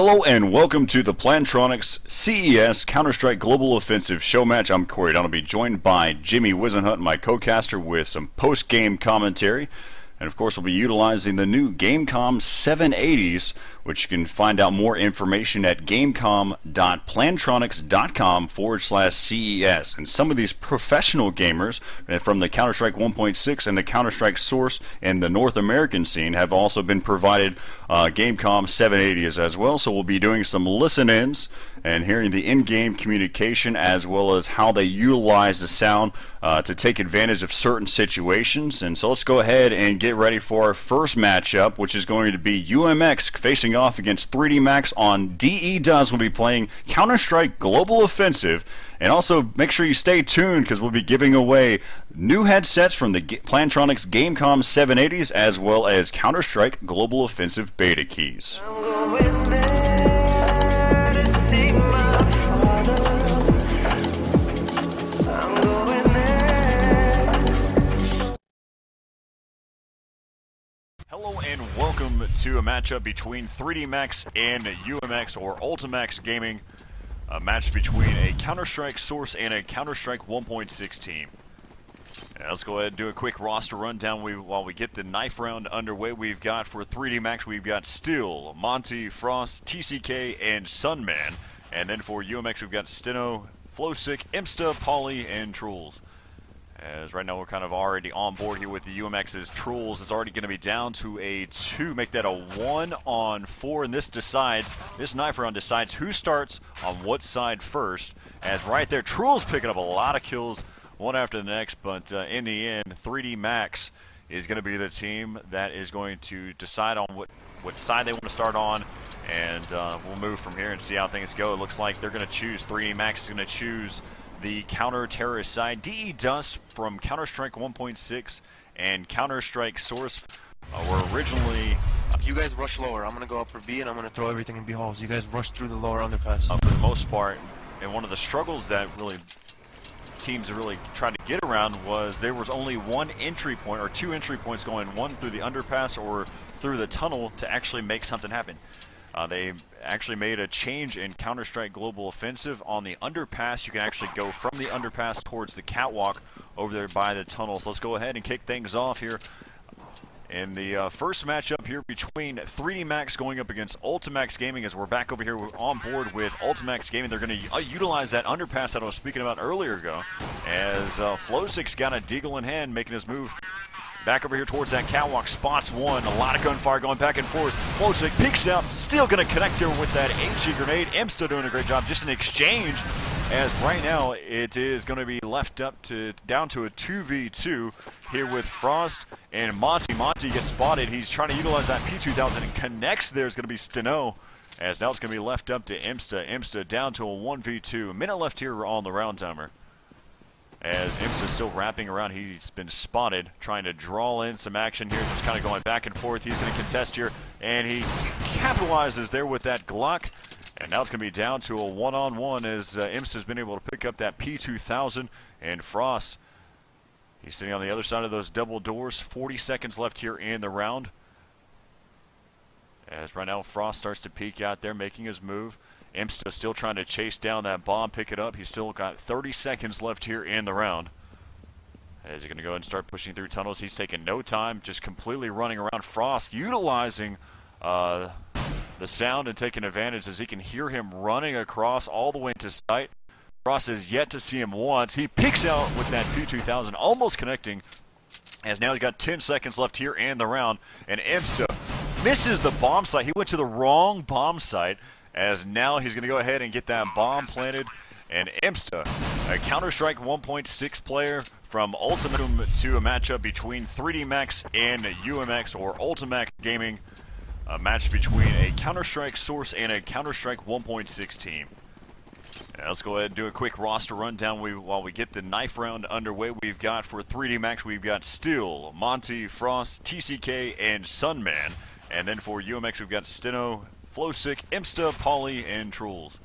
Hello and welcome to the Plantronics CES Counter-Strike Global Offensive Show Match. I'm Corey Don. I'll be joined by Jimmy Wisenhunt, my co-caster, with some post-game commentary. And of course, we'll be utilizing the new Gamecom 780s, which you can find out more information at gamecom.plantronics.com/CES. And some of these professional gamers from the Counter-Strike 1.6 and the Counter-Strike Source and the North American scene have also been provided Gamecom 780s as well. So we'll be doing some listen-ins and hearing the in-game communication as well as how they utilize the sound to take advantage of certain situations. And so let's go ahead and get ready for our first matchup, which is going to be UMX facing off against 3D Max on DE Does. We'll be playing Counter-Strike Global Offensive. And also make sure you stay tuned because we'll be giving away new headsets from the Plantronics Gamecom 780s as well as Counter-Strike Global Offensive beta keys. Hello and welcome to a matchup between 3D Max and UMX or Ultimax Gaming. A match between a Counter-Strike Source and a Counter-Strike 1.6 team. Now let's go ahead and do a quick roster rundown while we get the knife round underway. We've got for 3D Max, we've got Steel, Monty, Frost, TCK, and Sunman. And then for UMX, we've got Steno, Flowsick, Imsta, Polly, and Trulls. As right now we're kind of already on board here with the UMX's Trulls is already going to be down to a 2, make that a 1-on-4, and this knife round decides who starts on what side first. As right there, Trulls picking up a lot of kills one after the next, but in the end, 3D Max is going to be the team that is going to decide on what side they want to start on, and we'll move from here and see how things go. It looks like they're going to choose, 3D Max is going to choose the counter-terrorist side. DE Dust from Counter-Strike 1.6 and Counter-Strike Source were originally... You guys rush lower. I'm going to go up for B and I'm going to throw everything in B halls. You guys rush through the lower underpass. For the most part, and one of the struggles that really teams really tried to get around was there was only one entry point or two entry points going, one through the underpass or through the tunnel to actually make something happen. They actually made a change in Counter-Strike Global Offensive. On the underpass, you can actually go from the underpass towards the catwalk over there by the tunnels. Let's go ahead and kick things off here in the first matchup here between 3D Max going up against Ultimax Gaming. As we're back over here on board with Ultimax Gaming, they're going to utilize that underpass that I was speaking about earlier ago, as Flowsick's got a deagle in hand making his move back over here towards that catwalk. Spots one. A lot of gunfire going back and forth. Flowsick peeks out. Still going to connect here with that HE grenade. Imsta doing a great job. Just an exchange. As right now it is going to be left up to down to a 2v2 here with Frost and Monty. Monty gets spotted. He's trying to utilize that P2000 and connects. There's going to be Steno. As now it's going to be left up to Imsta. Imsta down to a 1v2. A minute left here on the round timer. As Imsta's still wrapping around, he's been spotted, trying to draw in some action here, just kind of going back and forth. He's going to contest here, and he capitalizes there with that Glock. And now it's going to be down to a 1-on-1 as Imsta's been able to pick up that P2000, and Frost, he's sitting on the other side of those double doors. 40 seconds left here in the round. As right now Frost starts to peek out there, making his move. Imsta still trying to chase down that bomb, pick it up. He's still got 30 seconds left here in the round. As he's going to go ahead and start pushing through tunnels. He's taking no time, just completely running around. Frost utilizing the sound and taking advantage as he can hear him running across all the way to sight. Frost has yet to see him once. He peeks out with that P2000, almost connecting. As now he's got 10 seconds left here in the round. And Imsta misses the bomb site. He went to the wrong bomb site. As now he's going to go ahead and get that bomb planted. And Imsta, a Counter-Strike 1.6 player from Ultimate, to a matchup between 3D Max and UMX or Ultimax Gaming. A match between a Counter-Strike Source and a Counter-Strike 1.6 team. Now let's go ahead and do a quick roster rundown while we get the knife round underway. We've got for 3D Max, we've got Steel, Monty, Frost, TCK, and Sunman. And then for UMX, we've got Steno, Flowsick, Imsta, Polly, and Trulls.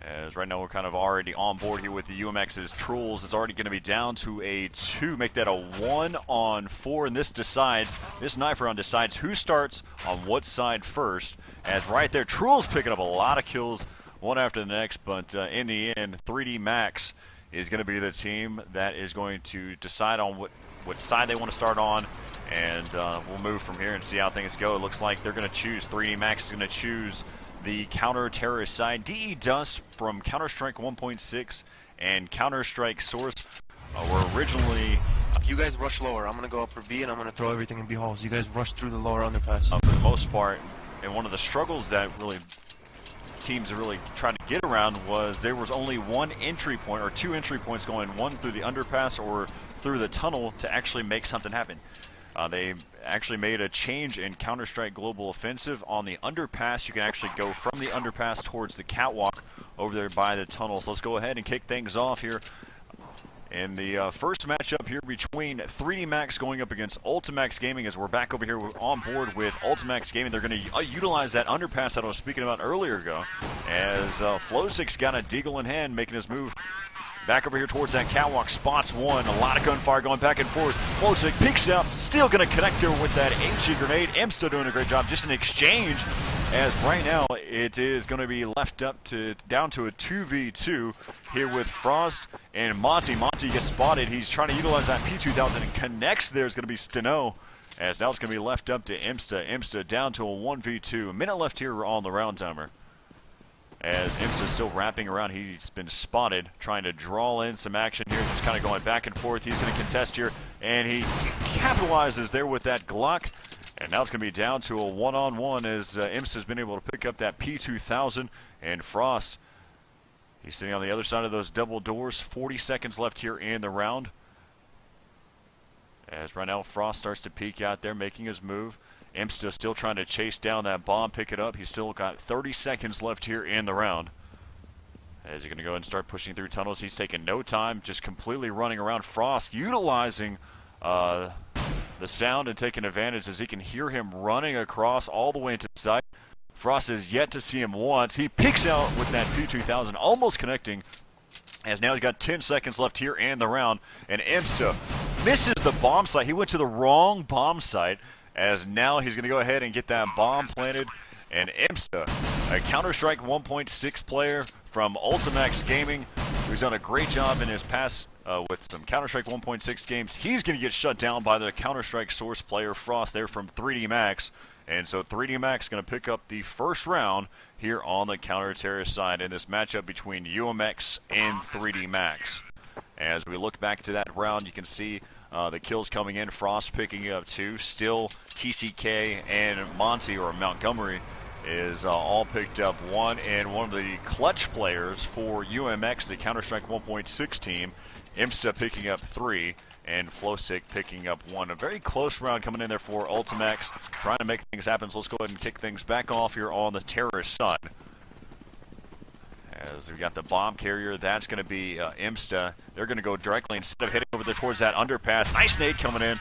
As right now we're kind of already on board here with the UMX's Trolls. It's already going to be down to a 2, make that a 1-on-4, and this knife round decides who starts on what side first. As right there, Trolls picking up a lot of kills, one after the next, but in the end, 3D Max is going to be the team that is going to decide on what side they want to start on, and we'll move from here and see how things go. It looks like they're going to choose, 3D Max is going to choose the counter-terrorist side. DE Dust from Counter-Strike 1.6 and Counter-Strike Source were originally... You guys rush lower. I'm going to go up for B, and I'm going to throw everything in B halls. You guys rush through the lower underpass. For the most part, and one of the struggles that really teams are really trying to get around was there was only one entry point, or 2 entry points going, one through the underpass or through the tunnel to actually make something happen. They actually made a change in Counter-Strike Global Offensive. On the underpass, you can actually go from the underpass towards the catwalk over there by the tunnels. Let's go ahead and kick things off here in the first matchup here between 3D Max going up against Ultimax Gaming. As we're back over here on board with Ultimax Gaming, they're going to utilize that underpass that I was speaking about earlier ago, as Flosix got a deagle in hand, making his move back over here towards that catwalk. Spots one, a lot of gunfire going back and forth. Flosix peeks out, still going to connect her with that HE grenade. Imsta doing a great job, just an exchange, as right now it is going to be left up to down to a 2v2 here with Frost and Monty. Monty gets spotted. He's trying to utilize that P2000 and connects. There's going to be Steno, as now it's going to be left up to Imsta. Imsta down to a 1v2. A minute left here on the round timer. As Imsta's still wrapping around, he's been spotted, trying to draw in some action here, just kind of going back and forth. He's going to contest here, and he capitalizes there with that Glock. And now it's going to be down to a 1-on-1 as Imsta's been able to pick up that P2000, and Frost, he's sitting on the other side of those double doors. 40 seconds left here in the round. As right now Frost starts to peek out there, making his move. Imsta still trying to chase down that bomb, pick it up. He's still got 30 seconds left here in the round. As he's going to go ahead and start pushing through tunnels. He's taking no time, just completely running around. Frost utilizing the sound and taking advantage as he can hear him running across all the way into sight. Frost has yet to see him once. He peeks out with that P2000, almost connecting, as now he's got 10 seconds left here in the round. And Imsta misses the bomb site. He went to the wrong bomb site, as now he's going to go ahead and get that bomb planted. And Imsta, a Counter-Strike 1.6 player from Ultimax Gaming, who's done a great job in his past with some Counter-Strike 1.6 games. He's going to get shut down by the Counter-Strike Source player Frost there from 3D Max. And so 3D Max is going to pick up the first round here on the counter-terrorist side in this matchup between UMX and 3D Max. As we look back to that round, you can see the kills coming in. Frost picking up 2. Still TCK and Monty, or Montgomery, is all picked up 1. And one of the clutch players for UMX, the Counter-Strike 1.6 team, Imsta picking up 3. And Flosix picking up 1. A very close round coming in there for Ultimax, trying to make things happen. So let's go ahead and kick things back off here on the terrorist side. As we got the bomb carrier, that's going to be Imsta. They're going to go directly, instead of hitting over there towards that underpass. Nice nade coming in,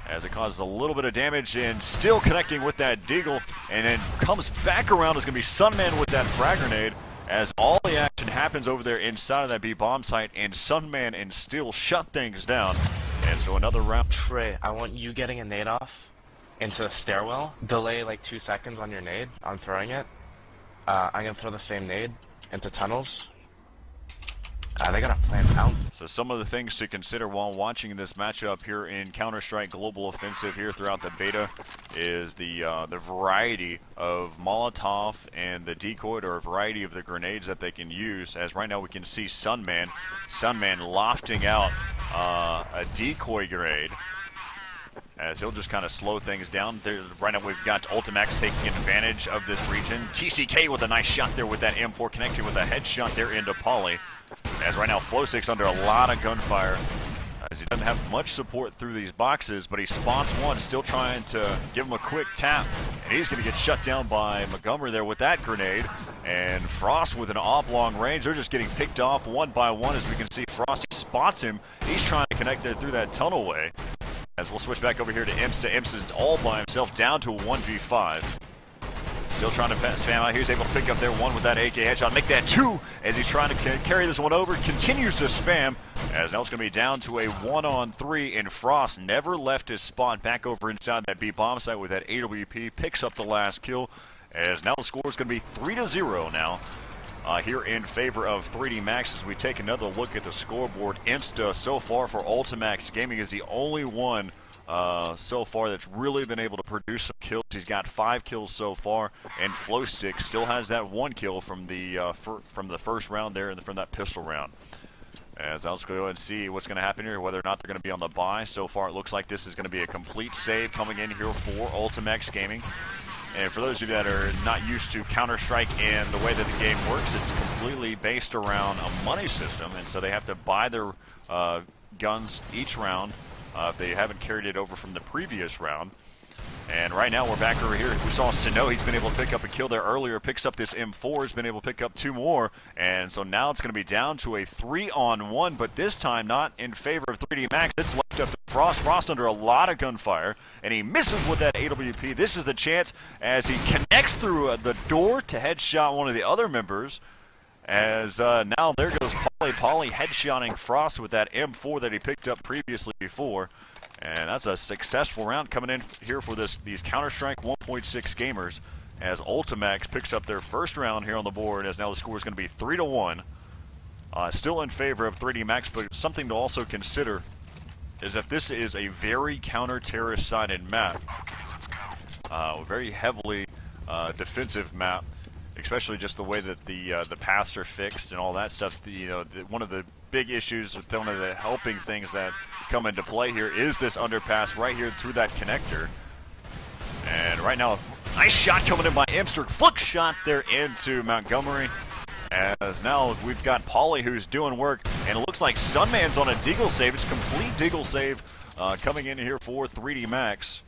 as it causes a little bit of damage, and still connecting with that deagle. And then comes back around is going to be Sunman with that frag grenade, as all the action happens over there inside of that B bomb site, and Sunman and Steel shut things down. And so another round. Trey, I want you getting a nade off into the stairwell. Delay like 2 seconds on your nade. I'm throwing it. I'm going to throw the same nade into tunnels. They got a plan out. So some of the things to consider while watching this matchup here in Counter-Strike Global Offensive here throughout the beta is the variety of Molotov and the decoy, or a variety of the grenades that they can use. As right now we can see Sunman lofting out a decoy grenade, as he'll just kind of slow things down. Right now we've got Ultimax taking advantage of this region. TCK with a nice shot there with that M4, connecting with a headshot there into Poly. As right now Flosix under a lot of gunfire, as he doesn't have much support through these boxes, but he spots one, still trying to give him a quick tap, and he's going to get shut down by Montgomery there with that grenade. And Frost with an oblong range, they're just getting picked off one by one. As we can see, Frost spots him. He's trying to connect there through that tunnel way. As we'll switch back over here to Imsta. Imsta's all by himself, down to a 1v5. Still trying to spam out. He's able to pick up there one with that AK headshot. Make that two as he's trying to carry this one over. Continues to spam. As now it's going to be down to a 1-on-3. And Frost never left his spot back over inside that B bomb site with that AWP. Picks up the last kill. As now the score is going to be 3-0 now. Here in favor of 3D Max as we take another look at the scoreboard. Insta so far for Ultimax Gaming is the only one so far that's really been able to produce some kills. He's got 5 kills so far, and Flowstick still has that 1 kill from the first round there and from that pistol round. As I'll just go and see what's going to happen here, whether or not they're going to be on the buy. So far it looks like this is going to be a complete save coming in here for Ultimax Gaming. And for those of you that are not used to Counter-Strike and the way that the game works, it's completely based around a money system, and so they have to buy their guns each round if they haven't carried it over from the previous round. And right now we're back over here. We saw Sano, he's been able to pick up a kill there earlier, picks up this M4, has been able to pick up 2 more, and so now it's going to be down to a 3-on-1, but this time not in favor of 3D Max. It's left up to Frost. Frost under a lot of gunfire, and he misses with that AWP. This is the chance as he connects through the door to headshot one of the other members. As now there goes Polly headshotting Frost with that M4 that he picked up previously before. And that's a successful round coming in here for these Counter-Strike 1.6 gamers as Ultimax picks up their first round here on the board, as now the score is going to be 3-1. Still in favor of 3D Max, but something to also consider is that this is a very counter-terrorist sided map. Very heavily defensive map, especially just the way that the paths are fixed and all that stuff. One of the big issues with one of the helping things that come into play here is this underpass right here through that connector. And right now, nice shot coming in by Imster. Flick shot there into Montgomery. As now we've got Pauly who's doing work, and it looks like Sunman's on a deagle save. It's complete deagle save coming in here for 3D Max.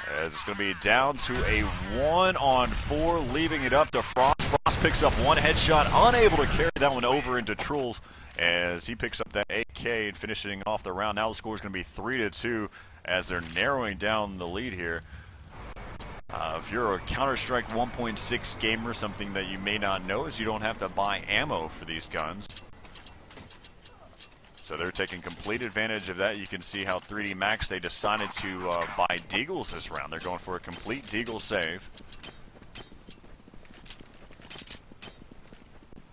As it's going to be down to a 1-on-4, leaving it up to Frost. Frost picks up 1 headshot, unable to carry that one over into Truls as he picks up that AK and finishing off the round. Now the score is going to be 3-2 as they're narrowing down the lead here. If you're a Counter-Strike 1.6 gamer, something that you may not know is you don't have to buy ammo for these guns. So they're taking complete advantage of that. You can see how 3D Max, they decided to buy deagles this round. They're going for a complete deagle save.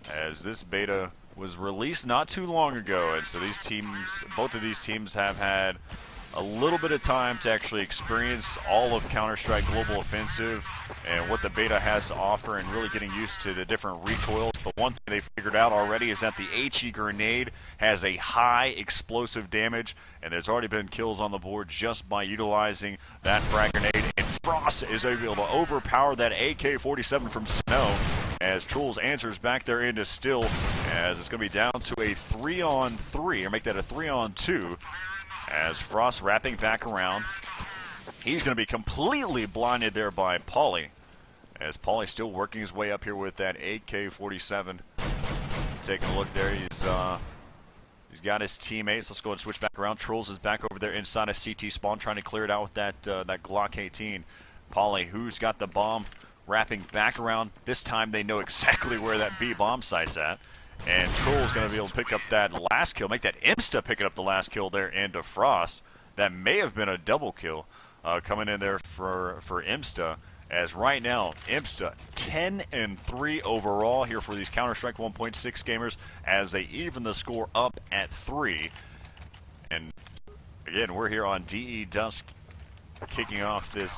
As this beta was released not too long ago, and so these teams, both of these teams have had a little bit of time to actually experience all of Counter-Strike Global Offensive and what the beta has to offer, and really getting used to the different recoils. But one thing they figured out already is that the HE grenade has a high explosive damage, and there's already been kills on the board just by utilizing that frag grenade. And Frost is able to overpower that AK-47 from Snow as Truls answers back there into Still, as it's going to be down to a 3-on-3, or make that a 3-on-2. As Frost wrapping back around, he's going to be completely blinded there by Pauly. As Pauly's still working his way up here with that AK-47. Taking a look there, he's got his teammates. Let's go and switch back around. Truls is back over there inside of CT spawn, trying to clear it out with that Glock 18. Pauly, who's got the bomb, wrapping back around. This time they know exactly where that B bomb site's at. And Troll's going to be able to pick up that last kill, make that Imsta picking up the last kill there into Frost. That may have been a double kill coming in there for Imsta. As right now, Imsta 10-3 overall here for these Counter-Strike 1.6 gamers as they even the score up at 3. And again, we're here on DE Dusk, kicking off this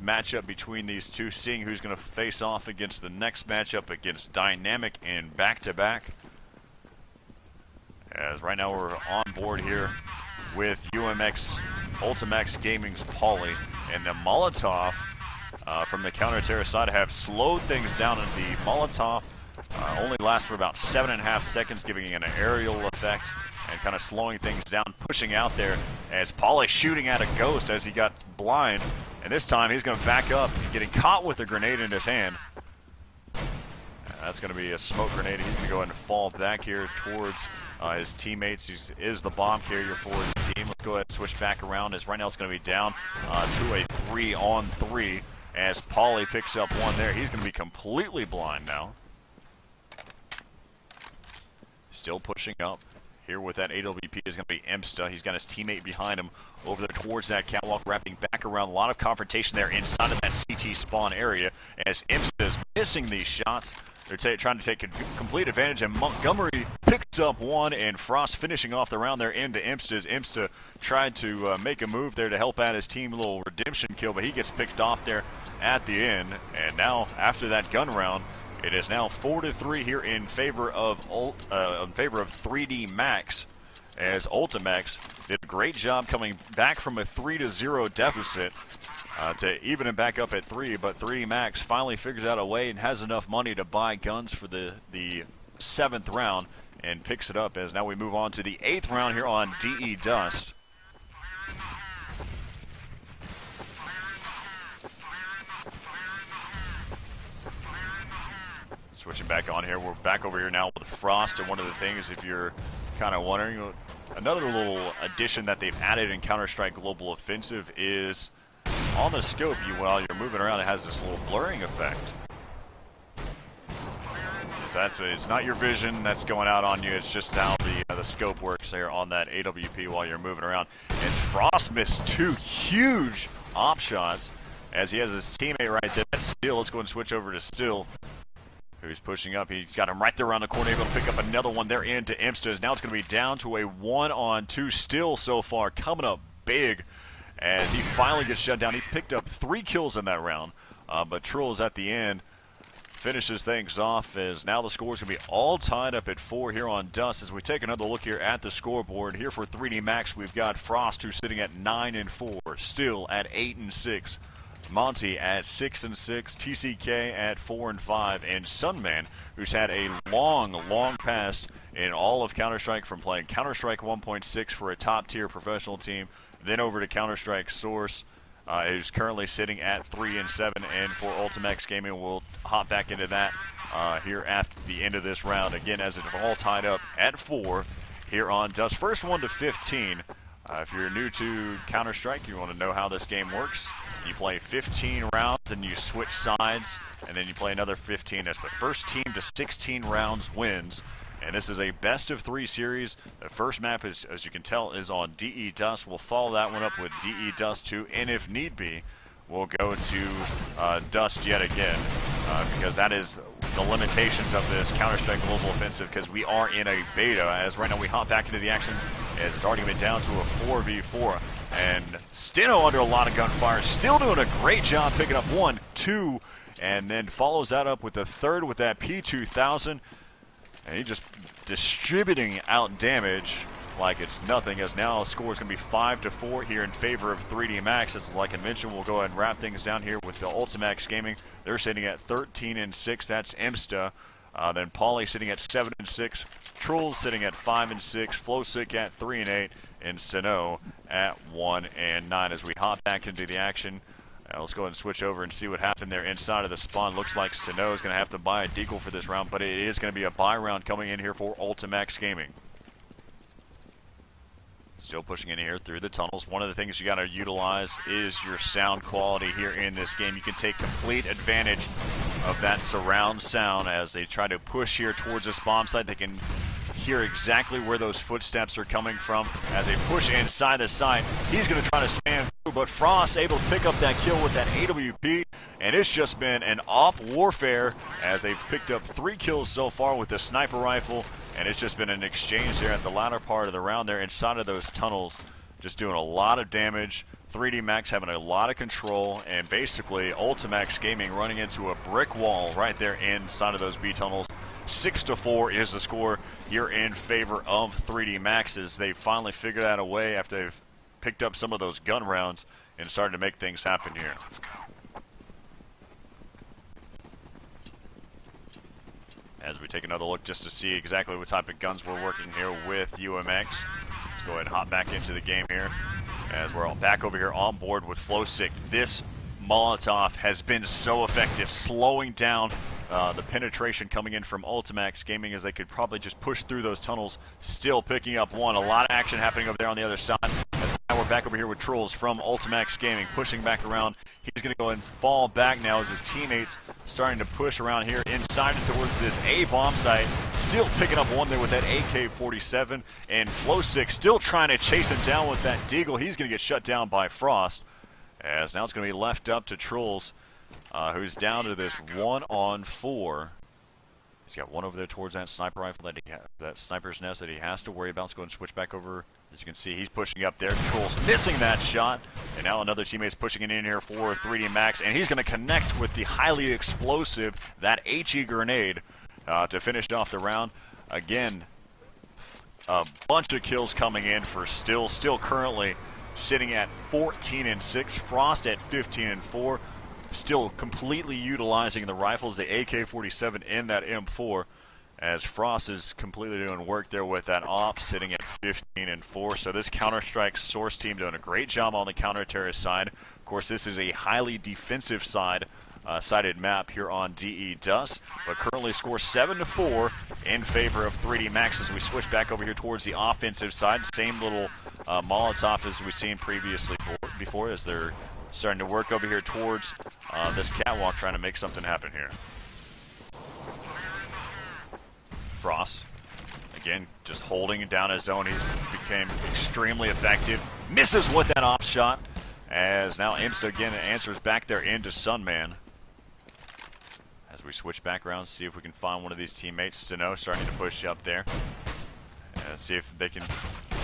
matchup between these two, seeing who's going to face off against the next matchup against Dynamic in back-to-back. As right now we're on board here with Ultimax Gaming's Pauly, and the Molotov from the counter-terror side have slowed things down, and the Molotov only lasts for about 7.5 seconds, giving it an aerial effect and kind of slowing things down, pushing out there as Pauly shooting at a ghost as he got blind. And this time he's going to back up, getting caught with a grenade in his hand. That's going to be a smoke grenade. He's going to go ahead and fall back here towards his teammates. He is the bomb carrier for his team. Let's go ahead and switch back around, as right now it's going to be down to a 3-on-3 as Pauly picks up one there. He's going to be completely blind now. Still pushing up. Here with that AWP is going to be Imsta. He's got his teammate behind him over there towards that catwalk, wrapping back around. A lot of confrontation there inside of that CT spawn area as Imsta is missing these shots. They're trying to take complete advantage, and Montgomery picks up one, and Frost finishing off the round there into Imsta. Imsta tried to make a move there to help out his team, a little redemption kill, but he gets picked off there at the end. And now, after that gun round, it is now 4-3 here in favor of 3D Max, as Ultimax did a great job coming back from a 3-0 deficit to even it back up at 3. But 3D Max finally figures out a way and has enough money to buy guns for the 7th round and picks it up. As now we move on to the 8th round here on DE Dust. Switching back on here, we're back over here now with Frost, and one of the things, if you're kind of wondering, another little addition that they've added in Counter-Strike Global Offensive is on the scope, while you're moving around, it has this little blurring effect. So it's not your vision that's going out on you, it's just how the scope works there on that AWP while you're moving around. And Frost missed 2 huge op shots as he has his teammate right there. That's Still. Let's go and switch over to Still, who's pushing up. He's got him right there around the corner, able to pick up another one there into Imsta. Now it's going to be down to a 1-on-2 Still so far, coming up big as he finally gets shut down. He picked up 3 kills in that round, but Trulls at the end finishes things off, as now the score is going to be all tied up at 4 here on Dust. As we take another look here at the scoreboard, here for 3D Max, we've got Frost, who's sitting at 9-4, Still at 8-6, Monty at 6-6, TCK at 4-5, and Sunman, who's had a long past in all of Counter-Strike, from playing Counter-Strike 1.6 for a top-tier professional team, then over to Counter-Strike Source, is currently sitting at 3-7, and for Ultimax Gaming, we'll hop back into that here at the end of this round. Again, as it's all tied up at 4 here on Dust. First one to 15. If you're new to Counter-Strike, you want to know how this game works. You play 15 rounds, and you switch sides, and then you play another 15. That's the first team to 16 rounds wins. And this is a best-of-3 series. The first map, is, as you can tell, is on DE Dust. We'll follow that one up with DE Dust 2, and if need be, we'll go to Dust yet again, because that is the limitations of this Counter-Strike Global Offensive, because we are in a beta, as right now we hop back into the action, as it's already been down to a 4v4. And Steno under a lot of gunfire, still doing a great job picking up 1, 2, and then follows that up with a 3rd with that P2000. And he's just distributing out damage like it's nothing, as now the score is going to be 5-4 here in favor of 3D Max. As like I mentioned, we'll go ahead and wrap things down here with the Ultimax Gaming. They're sitting at 13-6. That's Imsta. Then Pauly sitting at 7-6. Trulls sitting at 5-6. Flowsick at 3-8. And Sino at 1-9. As we hop back into the action, let's go ahead and switch over and see what happened there inside of the spawn. Looks like Sino is going to have to buy a deagle for this round, but it is going to be a buy round coming in here for Ultimax Gaming. Still pushing in here through the tunnels. One of the things you got to utilize is your sound quality here in this game. You can take complete advantage of that surround sound as they try to push here towards this bomb site. They can hear exactly where those footsteps are coming from as they push inside the site. He's going to try to spam through, but Frost able to pick up that kill with that AWP, and it's just been an off warfare as they've picked up 3 kills so far with the sniper rifle, and it's just been an exchange there at the latter part of the round there inside of those tunnels, just doing a lot of damage. 3D Max having a lot of control, and basically Ultimax Gaming running into a brick wall right there inside of those B tunnels. 6-4 is the score here in favor of 3D Max, as they finally figured out a way after they've picked up some of those gun rounds and started to make things happen here. Let's go. As we take another look just to see exactly what type of guns we're working here with UMX. Let's go ahead and hop back into the game here, as we're all back over here on board with Flowsick. This Molotov has been so effective, slowing down the penetration coming in from Ultimax Gaming, as they could probably just push through those tunnels, still picking up 1. A lot of action happening over there on the other side. Now we're back over here with Trolls from Ultimax Gaming, pushing back around. He's going to go and fall back now as his teammates starting to push around here inside and towards this A bomb site. Still picking up one there with that AK-47, and Flow6 still trying to chase him down with that Deagle. He's going to get shut down by Frost, as now it's going to be left up to Trolls, who's down to this 1-on-4. He's got one over there towards that sniper rifle that sniper's nest that he has to worry about. Let's go and switch back over. As you can see, he's pushing up there. Trolls missing that shot. And now another teammate's pushing it in here for 3D Max. And he's going to connect with the highly explosive, that HE grenade, to finish off the round. Again, a bunch of kills coming in for Still currently sitting at 14-6. Frost at 15-4. Still completely utilizing the rifles, the AK-47 and that M4, as Frost is completely doing work there with that op, sitting at 15-4. So this Counter-Strike Source team doing a great job on the counter-terrorist side. Of course, this is a highly defensive sided map here on DE Dust, but currently scores 7-4 in favor of 3D Max as we switch back over here towards the offensive side. Same little Molotov as we've seen previously before, as they're starting to work over here towards this catwalk, trying to make something happen here. Frost, again, just holding down his zone. He's became extremely effective. Misses with that off shot, as now Imsta again answers back there into Sunman. As we switch back around, see if we can find one of these teammates. Sano starting to push up there. See if they can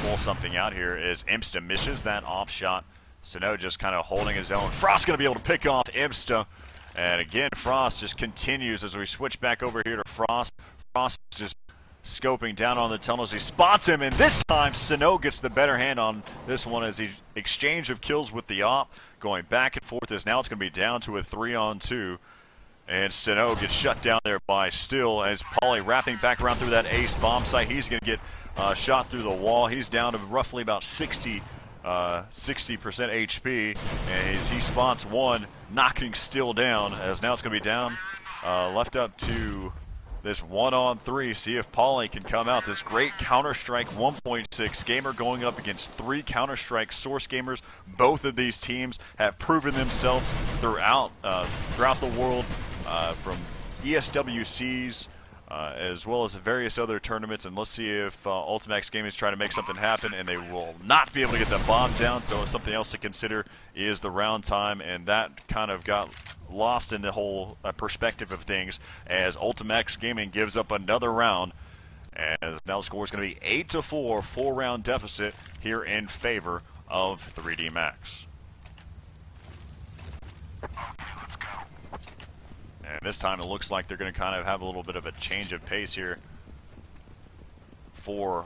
pull something out here as Imsta misses that off shot. Sano just kind of holding his own. Frost going to be able to pick off Imsta. And again, Frost just continues as we switch back over here to Frost. Frost just scoping down on the tunnels. He spots him, and this time Sano gets the better hand on this one as he exchange of kills with the op, going back and forth, as now it's going to be down to a 3-on-2. And Sano gets shut down there by Still, as Pauly wrapping back around through that ace bomb site. He's going to get shot through the wall. He's down to roughly about 60% HP, and as he spots one, knocking Still down, as now it's going to be down, left up to this 1-on-3. See if Pauly can come out. This great Counter-Strike 1.6 gamer going up against 3 Counter-Strike Source gamers. Both of these teams have proven themselves throughout the world, from ESWCs, as well as various other tournaments, and let's see if Ultimax Gaming is trying to make something happen, and they will not be able to get the bomb down. So something else to consider is the round time, and that kind of got lost in the whole perspective of things, as Ultimax Gaming gives up another round, as now the score is going to be 8-4, 4-round deficit here in favor of 3D Max. And this time it looks like they're going to kind of have a little bit of a change of pace here for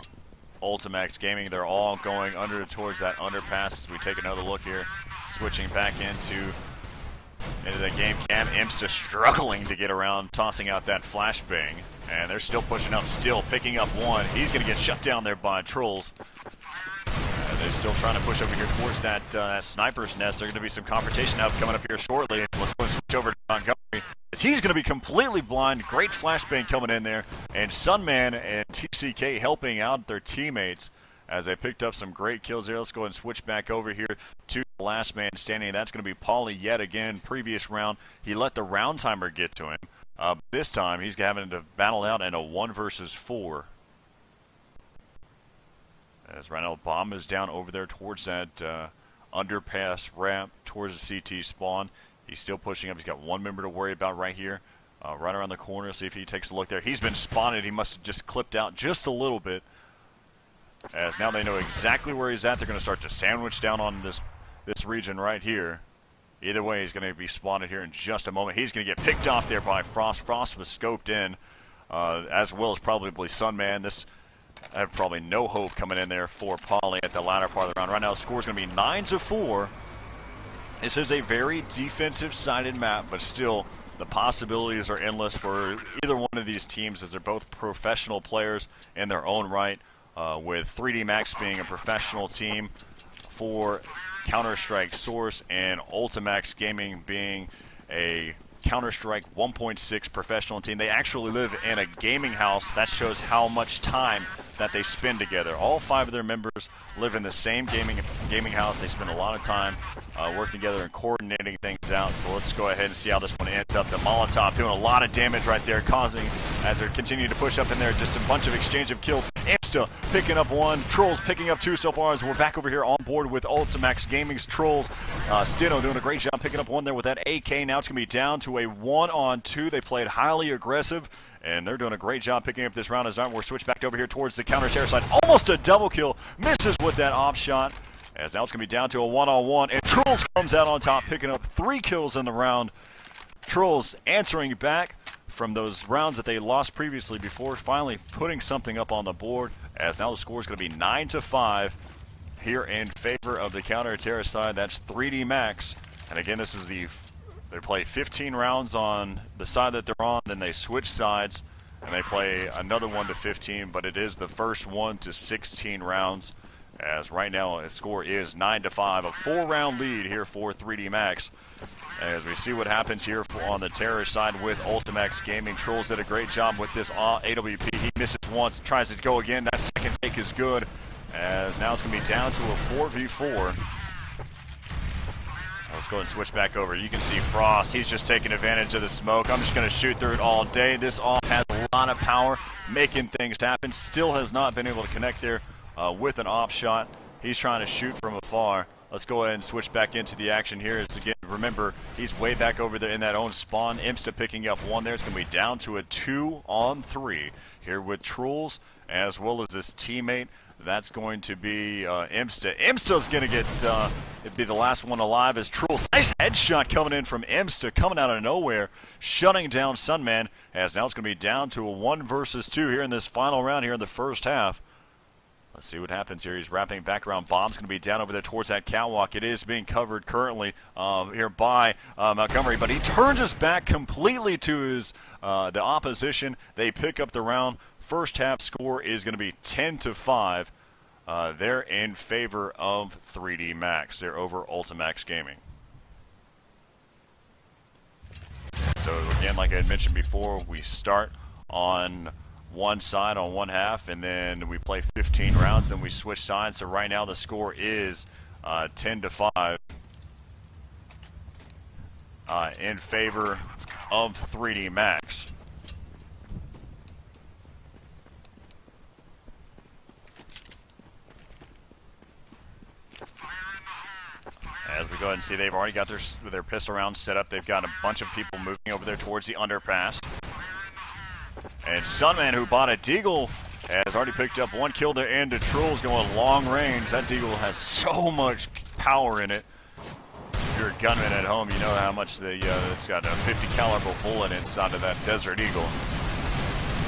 Ultimax Gaming. They're all going under towards that underpass as we take another look here. Switching back into the game cam. Imsta struggling to get around, tossing out that flashbang. And they're still pushing up, Still picking up one. He's going to get shut down there by Trolls. They're still trying to push over here towards that sniper's nest. There's going to be some confrontation now coming up here shortly. Let's go and switch over to Montgomery, as he's going to be completely blind. Great flashbang coming in there. And Sunman and TCK helping out their teammates as they picked up some great kills there. Let's go and switch back over here to the last man standing. That's going to be Pauly yet again. Previous round, he let the round timer get to him. This time, he's having to battle out in a 1 versus 4. As right now, bomb is down over there towards that underpass ramp towards the CT spawn. He's still pushing up. He's got one member to worry about right here, right around the corner. See if he takes a look there. He's been spotted. He must have just clipped out just a little bit. As now they know exactly where he's at. They're going to start to sandwich down on this region right here. Either way, he's going to be spotted here in just a moment. He's going to get picked off there by Frost. Frost was scoped in, as well as probably Sunman. I have probably no hope coming in there for Pauly at the latter part of the round. Right now, the score is going to be 9-4. This is a very defensive-sided map, but still, the possibilities are endless for either one of these teams, as they're both professional players in their own right, with 3D Max being a professional team for Counter-Strike Source, and Ultimax Gaming being a Counter-Strike 1.6 professional team. They actually live in a gaming house. That shows how much time that they spend together. All 5 of their members live in the same gaming house. They spend a lot of time working together and coordinating things out. So let's go ahead and see how this one ends up. The Molotov doing a lot of damage right there, causing, as they're continuing to push up in there, just a bunch of exchange of kills. Amsta picking up 1, Trolls picking up 2 so far, as we're back over here on board with Ultimax Gaming's Trolls. Stino doing a great job picking up 1 there with that AK. Now it's going to be down to a 1-on-2. They played highly aggressive, and they're doing a great job picking up this round. As we're switched back over here towards the counter-terror side. Almost a double kill. Misses with that off shot. As now it's going to be down to a 1-on-1. And Trolls comes out on top, picking up 3 kills in the round. Trolls answering back from those rounds that they lost previously before finally putting something up on the board. As now the score is going to be 9-5 here in favor of the counter-terror side. That's 3D Max. And again, this is they play 15 rounds on the side that they're on, then they switch sides, and they play another 1 to 15, but it is the first 1 to 16 rounds, as right now the score is 9-5, a 4-round lead here for 3D Max. As we see what happens here on the terror side with Ultimax Gaming. Trolls did a great job with this AWP. He misses once, tries to go again. That second take is good, as now it's going to be down to a 4v4. Let's go and switch back over. You can see Frost. He's just taking advantage of the smoke. I'm just going to shoot through it all day. This all has a lot of power, making things happen. Still has not been able to connect there with an off shot. He's trying to shoot from afar. Let's go ahead and switch back into the action here. As again, remember, he's way back over there in that own spawn. Imsta picking up 1 there. It's going to be down to a 2-on-3 here with Trolls, as well as his teammate. That's going to be Imsta. Imsta's going to get, it'd be the last one alive as Trolls. Nice headshot coming in from Imsta, coming out of nowhere, shutting down Sunman, as now it's going to be down to a 1 versus 2 here in this final round here in the first half. Let's see what happens here. He's wrapping back around. Bomb's going to be down over there towards that catwalk. It is being covered currently here by Montgomery, but he turns his back completely to his the opposition. They pick up the round. First half score is going to be 10-5. They're in favor of 3D Max. They're over Ultimax Gaming. So again, like I had mentioned before, we start on one side on one half, and then we play 15 rounds, and we switch sides. So right now the score is 10-5 in favor of 3D Max. As we go ahead and see, they've already got their pistol rounds set up. They've got a bunch of people moving over there towards the underpass. And Sunman, who bought a Deagle, has already picked up 1 kill there, and the Trolls going long range. That Deagle has so much power in it. If you're a gunman at home, you know how much it's got a 50 caliber bullet inside of that Desert Eagle.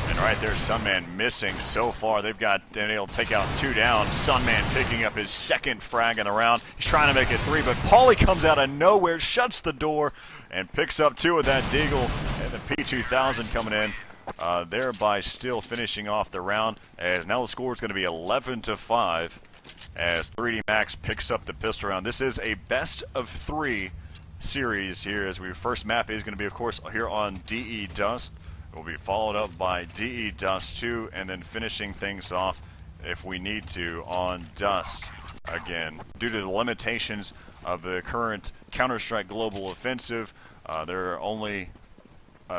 And right there, Sunman missing so far. They've got been able to take out 2 down. Sunman picking up his 2nd frag in the round. He's trying to make it 3, but Paulie comes out of nowhere, shuts the door, and picks up 2 with that Deagle. And the P2000 coming in, thereby still finishing off the round. As now the score is going to be 11-5 as 3D Max picks up the pistol round. This is a best of 3 series here, as our first map is going to be, of course, here on DE Dust. Will be followed up by DE Dust 2, and then finishing things off, if we need to, on Dust. Again, due to the limitations of the current Counter-Strike Global Offensive, there are only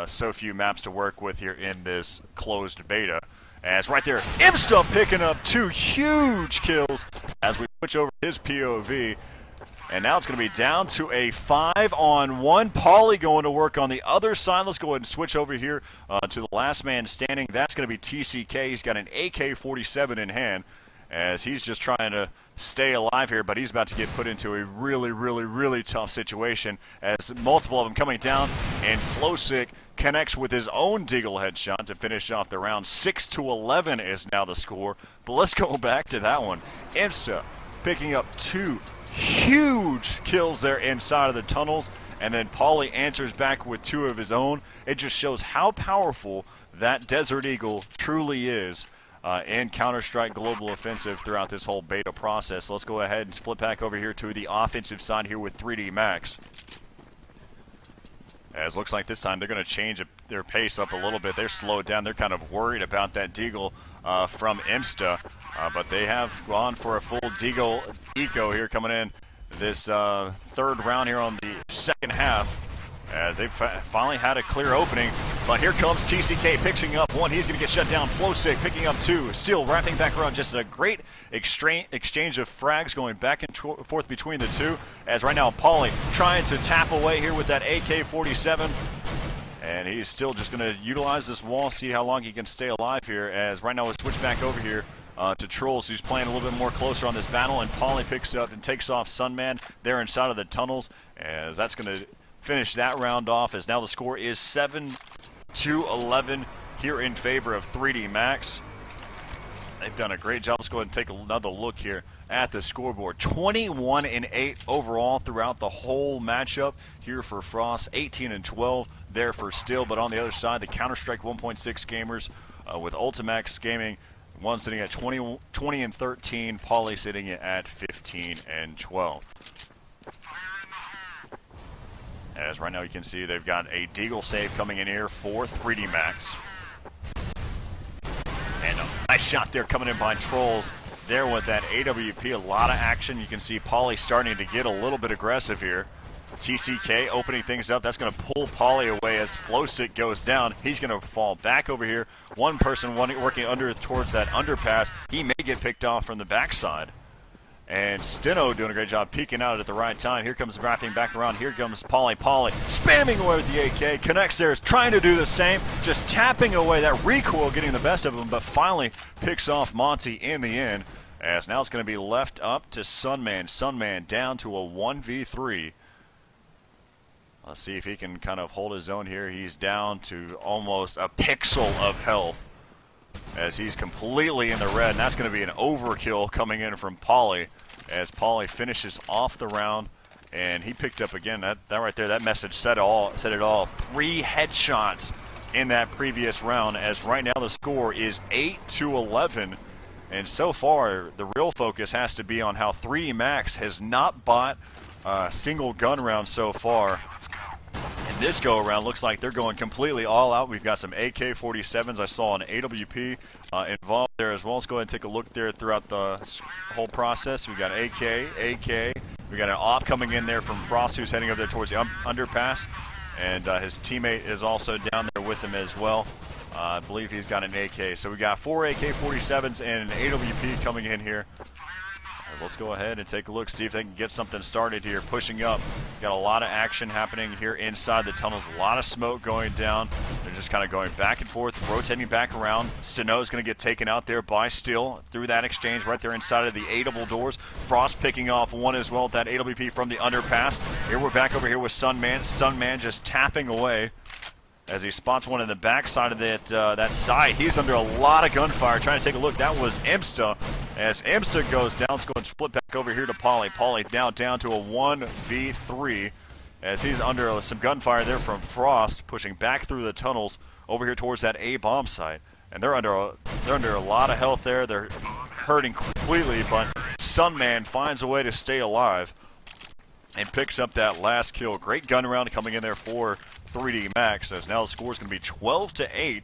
so few maps to work with here in this closed beta. As right there, Imsta picking up 2 huge kills as we switch over his POV. And now it's going to be down to a 5-on-1. Paulie going to work on the other side. Let's go ahead and switch over here to the last man standing. That's going to be TCK. He's got an AK-47 in hand, as he's just trying to stay alive here, but he's about to get put into a really tough situation, as multiple of them coming down, and Flowsick connects with his own Deagle headshot to finish off the round. 6-11 is now the score, but let's go back to that one. Imsta picking up 2 huge kills there inside of the tunnels, and then Paulie answers back with 2 of his own. It just shows how powerful that Desert Eagle truly is in Counter-Strike Global Offensive throughout this whole beta process. Let's go ahead and flip back over here to the offensive side here with 3D Max. As looks like this time they're going to change their pace up a little bit. They're slowed down. They're kind of worried about that deagle from Imsta. But they have gone for a full deagle eco here coming in this third round here on the second half. As they finally had a clear opening. But here comes TCK picking up one. He's going to get shut down. Flowsick picking up two. Still wrapping back around. Just a great exchange of frags going back and forth between the two. As right now, Pauly trying to tap away here with that AK-47. And he's still just going to utilize this wall, see how long he can stay alive here. As right now, we'll switch back over here to Trolls, who's playing a little bit more closer on this battle. And Pauly picks up and takes off Sunman there inside of the tunnels. As that's going to finish that round off, as now the score is 7-11 here in favor of 3D Max. They've done a great job. Let's go ahead and take another look here at the scoreboard. 21-8 overall throughout the whole matchup here for Frost. 18-12 there for Still. But on the other side, the Counter-Strike 1.6 gamers with Ultimax Gaming, one sitting at 20-13. Pauly sitting at 15-12. As right now you can see they've got a deagle save coming in here for 3D Max. And a nice shot there coming in by Trolls there with that AWP. A lot of action. You can see Pauly starting to get a little bit aggressive here. TCK opening things up. That's going to pull Pauly away as Flowsick goes down. He's going to fall back over here. One person working under towards that underpass. He may get picked off from the backside. And Steno doing a great job peeking out at the right time. Here comes wrapping back around. Here comes Pauly. Pauly spamming away with the AK. Connects there, is trying to do the same. Just tapping away. That recoil getting the best of him, but finally picks off Monty in the end. As now it's going to be left up to Sunman. Sunman down to a 1v3. Let's see if he can kind of hold his own here. He's down to almost a pixel of health, as he's completely in the red, and that's going to be an overkill coming in from Pauly, as Pauly finishes off the round. And he picked up again, that right there, that message said it all. 3 headshots in that previous round, as right now the score is 8-11. And so far, the real focus has to be on how 3D Max has not bought a single gun round so far. And this go around looks like they're going completely all out. We've got some AK-47s. I saw an AWP involved there as well. Let's go ahead and take a look there throughout the whole process. We've got AK. We got an op coming in there from Frost, who's heading over there towards the underpass. And his teammate is also down there with him as well. I believe he's got an AK. So we got 4 AK-47s and an AWP coming in here. Let's go ahead and take a look, see if they can get something started here. Pushing up. Got a lot of action happening here inside the tunnels. A lot of smoke going down. They're just kind of going back and forth, rotating back around. Steno's going to get taken out there by Still through that exchange right there inside of the A double doors. Frost picking off one as well with that AWP from the underpass. Here we're back over here with Sunman. Sunman just tapping away as he spots one in the backside of that side. He's under a lot of gunfire. Trying to take a look. That was Imsta. As Imsta goes down, let's go and split back over here to Pauly. Pauly now down to a 1v3 as he's under some gunfire there from Frost, pushing back through the tunnels over here towards that A bomb site. And they're under a lot of health there. They're hurting completely, but Sunman finds a way to stay alive and picks up that last kill. Great gun round coming in there for 3D Max, as now the score is going to be 12-8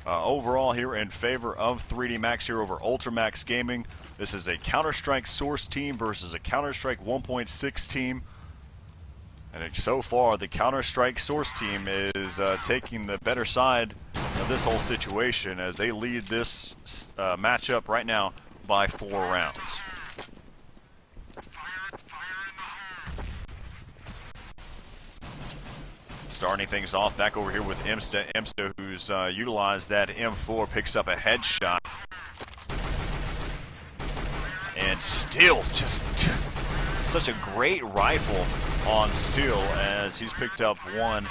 overall here in favor of 3D Max here over Ultramax Gaming. This is a Counter-Strike Source team versus a Counter-Strike 1.6 team. And so far, the Counter-Strike Source team is taking the better side of this whole situation, as they lead this matchup right now by 4 rounds. Starting things off back over here with Imsta. Imsta, who's utilized that M4, picks up a headshot. And Still, just such a great rifle on Still, as he's picked up 1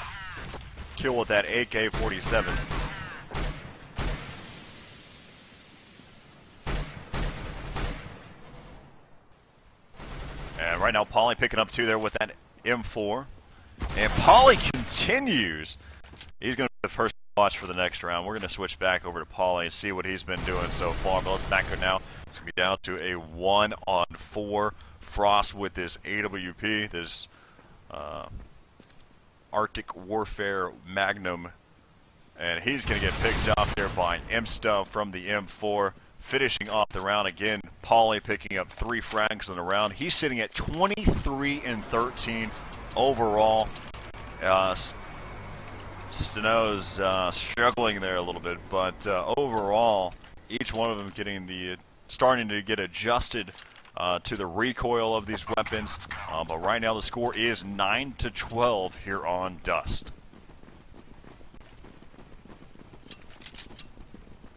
kill with that AK-47. And right now, Pauly picking up 2 there with that M4. And Pauly continues. He's going to be the first to watch for the next round. We're going to switch back over to Pauly and see what he's been doing so far. But let's back it now. It's going to be down to a 1-on-4. Frost with this AWP, this Arctic Warfare Magnum. And he's going to get picked off there by Imsta from the M4. Finishing off the round again, Pauly picking up 3 frags in the round. He's sitting at 23 and 13 overall. Steno's struggling there a little bit, but overall, each one of them starting to get adjusted to the recoil of these weapons. But right now the score is 9-12 here on Dust.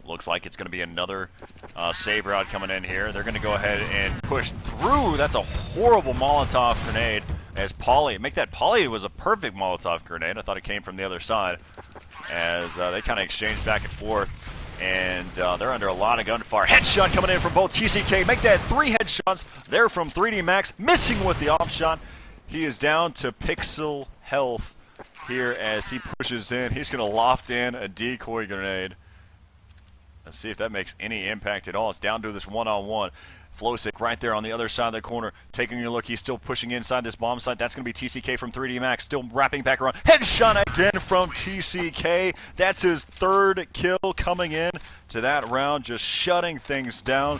Looks like it's going to be another save route coming in here. They're going to go ahead and push through. That's a horrible Molotov grenade. As Pauly was a perfect Molotov grenade. I thought it came from the other side. As they kind of exchange back and forth. And they're under a lot of gunfire. Headshot coming in from both TCK. Make that 3 headshots there from 3D Max. Missing with the off shot. He is down to pixel health here as he pushes in. He's going to loft in a decoy grenade. Let's see if that makes any impact at all. It's down to this one-on-one. Flowsick right there on the other side of the corner. Taking a look, he's still pushing inside this bomb site. That's going to be TCK from 3D Max. Still wrapping back around. Headshot again from TCK. That's his 3rd kill coming in to that round. Just shutting things down.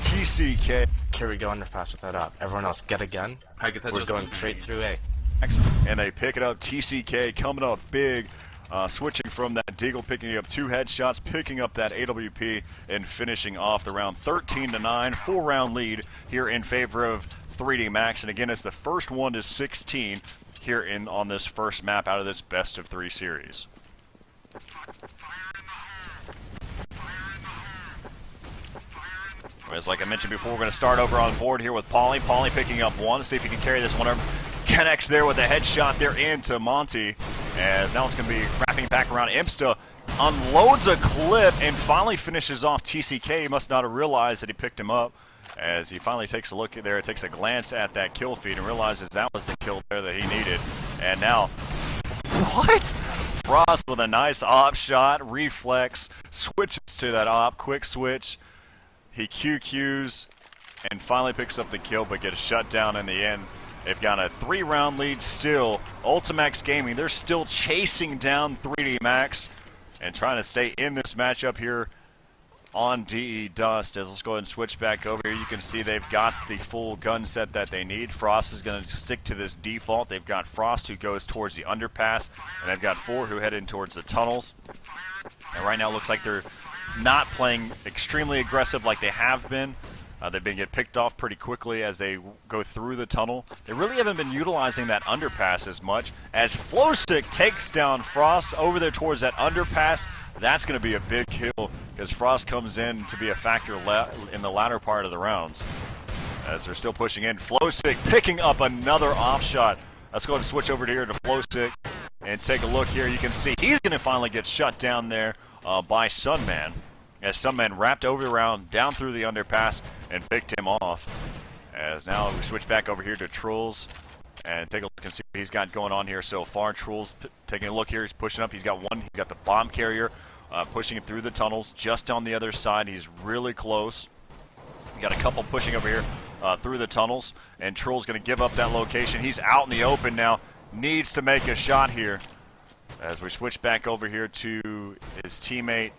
TCK. Here we go underpass with that up. Everyone else get a gun. We're going straight through A. And they pick it up. TCK coming up big. Switching from that Deagle, picking up 2 headshots, picking up that AWP, and finishing off the round 13-9, 4-round lead here in favor of 3D Max. And again, it's the first 1 to 16 here on this first map out of this best of 3 series. As like I mentioned before, we're going to start over on board here with Pauly. Pauly picking up 1. See if he can carry this one over. Connects there with a headshot there into Monty. As now it's going to be wrapping back around. Imsta unloads a clip and finally finishes off TCK. He must not have realized that he picked him up. As he finally takes a look at there, takes a glance at that kill feed and realizes that was the kill there that he needed. And now, what? Frost with a nice op shot, reflex, switches to that op, quick switch. He QQs and finally picks up the kill, but gets shut down in the end. They've got a 3-round lead still. Ultimax Gaming, they're still chasing down 3D Max and trying to stay in this matchup here on DE Dust. As let's go ahead and switch back over here. You can see they've got the full gun set that they need. Frost is going to stick to this default. They've got Frost who goes towards the underpass, and they've got 4 who head in towards the tunnels. And right now it looks like they're not playing extremely aggressive like they have been. They've been getting picked off pretty quickly as they go through the tunnel. They really haven't been utilizing that underpass as much. As Flowstick takes down Frost over there towards that underpass, that's going to be a big kill because Frost comes in to be a factor in the latter part of the rounds. As they're still pushing in, Flowstick picking up another off shot. Let's go ahead and switch over here to Flowstick and take a look here. You can see he's going to finally get shut down there by Sunman. As Sunman wrapped over the round, down through the underpass, and picked him off. As now we switch back over here to Trulls, and take a look and see what he's got going on here so far. Trulls taking a look here, he's pushing up, he's got the bomb carrier, pushing him through the tunnels, just on the other side, he's really close. We got a couple pushing over here through the tunnels, and Trulls going to give up that location. He's out in the open now, needs to make a shot here. As we switch back over here to his teammate,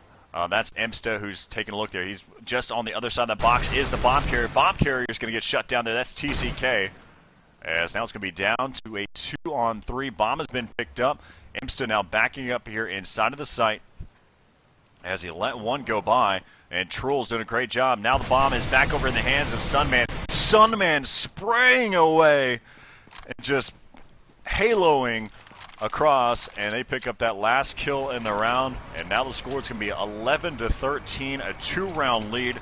that's Imsta who's taking a look there. He's just on the other side of the box is the bomb carrier. Bomb carrier is going to get shut down there. That's TCK. As now it's going to be down to a 2-on-3. Bomb has been picked up. Imsta now backing up here inside of the site as he let one go by. And Trull's doing a great job. Now the bomb is back over in the hands of Sunman. Sunman spraying away and just haloing across, and they pick up that last kill in the round, and now the score is going to be 11-13, a 2-round lead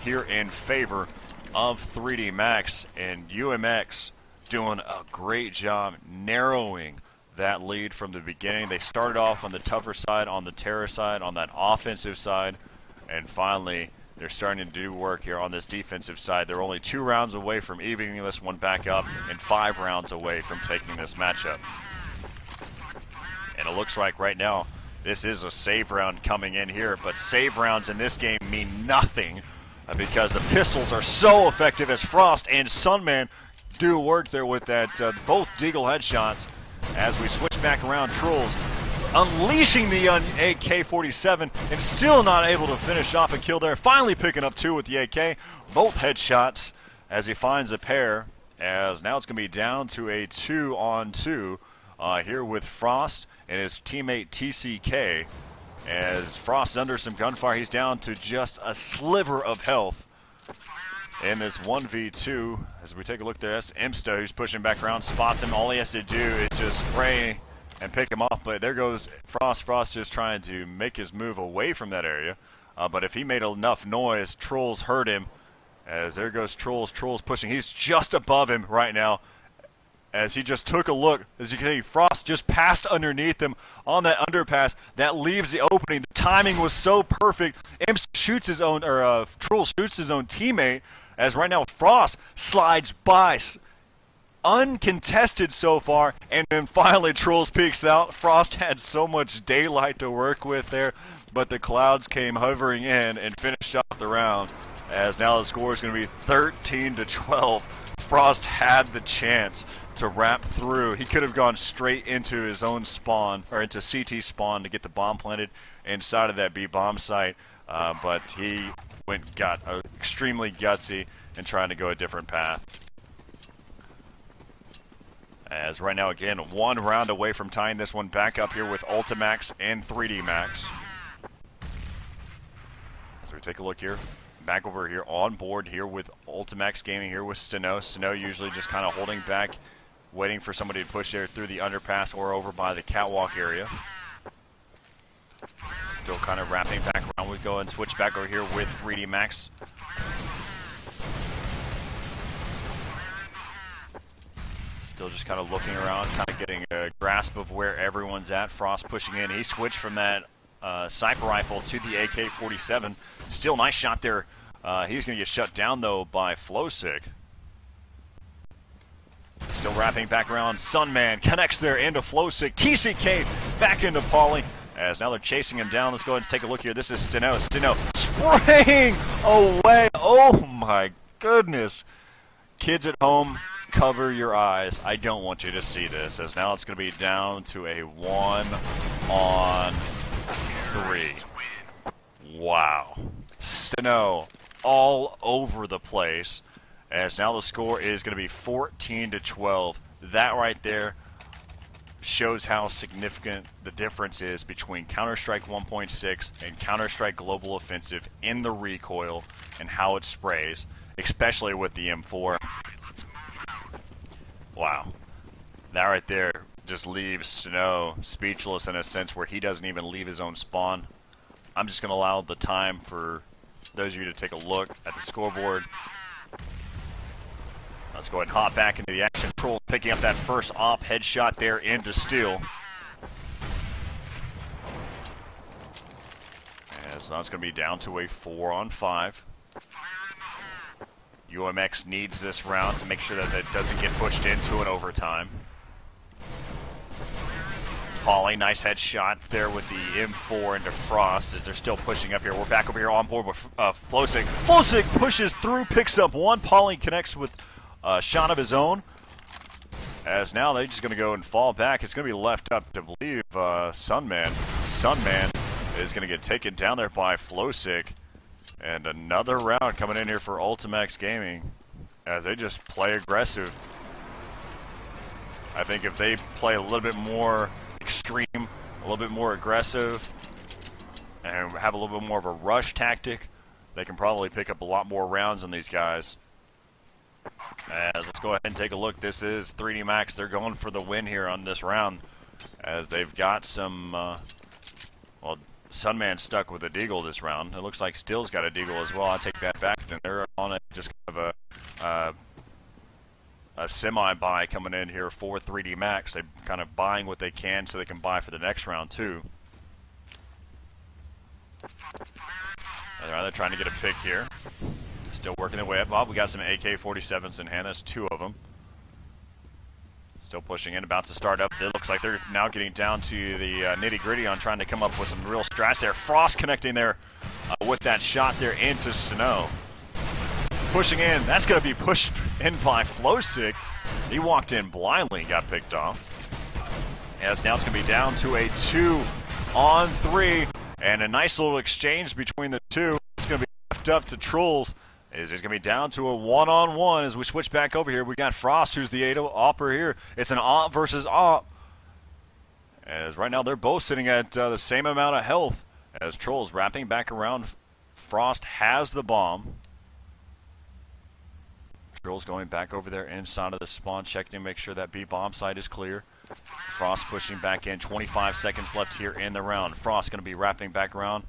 here in favor of 3D Max, and UMX doing a great job narrowing that lead from the beginning. They started off on the tougher side, on the terror side, on that offensive side, and finally they're starting to do work here on this defensive side. They're only 2 rounds away from evening this one back up and 5 rounds away from taking this matchup. And it looks like right now this is a save round coming in here, but save rounds in this game mean nothing because the pistols are so effective as Frost and Sunman do work there with that both Deagle headshots As we switch back around, Trolls unleashing the AK-47 and still not able to finish off a kill there. Finally picking up 2 with the AK. Both headshots as he finds a pair. As now it's going to be down to a 2-on-2 here with Frost and his teammate TCK. As Frost under some gunfire, he's down to just a sliver of health in this 1v2. As we take a look there, that's Imsta who's pushing back around, spots him. All he has to do is just spray and pick him off, but there goes Frost. Frost just trying to make his move away from that area, but if he made enough noise, Trolls heard him. As there goes Trolls. Trolls pushing. He's just above him right now. As he just took a look, as you can see, Frost just passed underneath him on that underpass. That leaves the opening. The timing was so perfect. Imps shoots his own, or Trolls shoots his own teammate. As right now Frost slides by, uncontested so far, and then finally Trolls peeks out. Frost had so much daylight to work with there, but the clouds came hovering in and finished off the round. As now the score is going to be 13-12. Frost had the chance to wrap through. He could have gone straight into his own spawn, or into CT spawn, to get the bomb planted inside of that B bomb site, but he got extremely gutsy and trying to go a different path. As right now, again, 1 round away from tying this one back up here with Ultimax and 3D Max. As we take a look here, back over here on board here with Ultimax Gaming here with Steno. Steno usually just kind of holding back, waiting for somebody to push there through the underpass or over by the catwalk area. Still kind of wrapping back around. We go and switch back over here with 3D Max. Still just kind of looking around, kind of getting a grasp of where everyone's at. Frost pushing in. He switched from that sniper rifle to the AK-47. Still nice shot there. He's going to get shut down though by Flowsick. Still wrapping back around. Sunman connects there into Flowsick. TCK back into Pauly. As now they're chasing him down. Let's go ahead and take a look here. This is Steno. Steno spraying away. Oh my goodness. Kids at home, cover your eyes. I don't want you to see this. As now it's going to be down to a 1-on-3. Wow. Steno all over the place. As now the score is going to be 14-12. That right there shows how significant the difference is between Counter-Strike 1.6 and Counter-Strike Global Offensive in the recoil and how it sprays, especially with the M4. Wow. That right there just leaves Snow speechless in a sense where he doesn't even leave his own spawn. I'm just going to allow the time for those of you to take a look at the scoreboard. Let's go ahead and hop back into the action. Troll picking up that first op headshot there into Steel. As now it's going to be down to a 4-on-5. UMX needs this round to make sure that it doesn't get pushed into an overtime. Pauly, nice headshot there with the M4 into Frost as they're still pushing up here. We're back over here on board with Flowsick. Flowsick pushes through, picks up one. Pauly connects with a shot of his own. As now they're just going to go and fall back. It's going to be left up to believe Sunman. Sunman is going to get taken down there by Flowsick. And another round coming in here for Ultimax Gaming as they just play aggressive. I think if they play a little bit more extreme, a little bit more aggressive, and have a little bit more of a rush tactic, they can probably pick up a lot more rounds on these guys. As let's go ahead and take a look. This is 3D Max. They're going for the win here on this round as they've got some, well, Sunman stuck with a deagle this round. It looks like Still's got a deagle as well. I take that back. Then they're on it, just kind of a semi-buy coming in here for 3D Max. They're kind of buying what they can so they can buy for the next round too. They're trying to get a pick here. Still working their way up. Bob, we got some AK-47s in hand. That's 2 of them. Still pushing in, about to start up. It looks like they're now getting down to the nitty-gritty on trying to come up with some real strats there. Frost connecting there with that shot there into Snow. Pushing in. That's going to be pushed in by Flowsick. He walked in blindly and got picked off. As now it's going to be down to a 2-on-3, and a nice little exchange between the two. It's going to be left up to Trolls. It's going to be down to a 1-on-1 as we switch back over here. We got Frost, who's the AWPer here. It's an AWP versus AWP. As right now they're both sitting at the same amount of health. As Trolls wrapping back around, Frost has the bomb. Trolls going back over there inside of the spawn, checking to make sure that B bomb site is clear. Frost pushing back in, 25 seconds left here in the round. Frost going to be wrapping back around.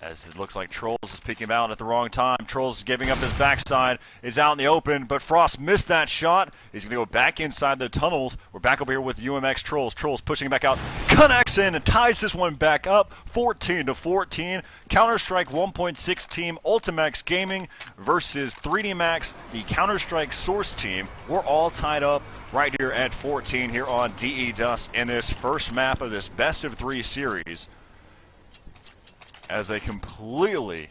As it looks like Trolls is peeking out at the wrong time. Trolls giving up his backside. Is out in the open, but Frost missed that shot. He's going to go back inside the tunnels. We're back over here with UMX Trolls. Trolls pushing back out. Connects in and ties this one back up. 14-14. Counter-Strike 1.6 team Ultimax Gaming versus 3D Max, the Counter-Strike Source team. We're all tied up right here at 14 here on DE Dust in this first map of this best of 3 series. As they completely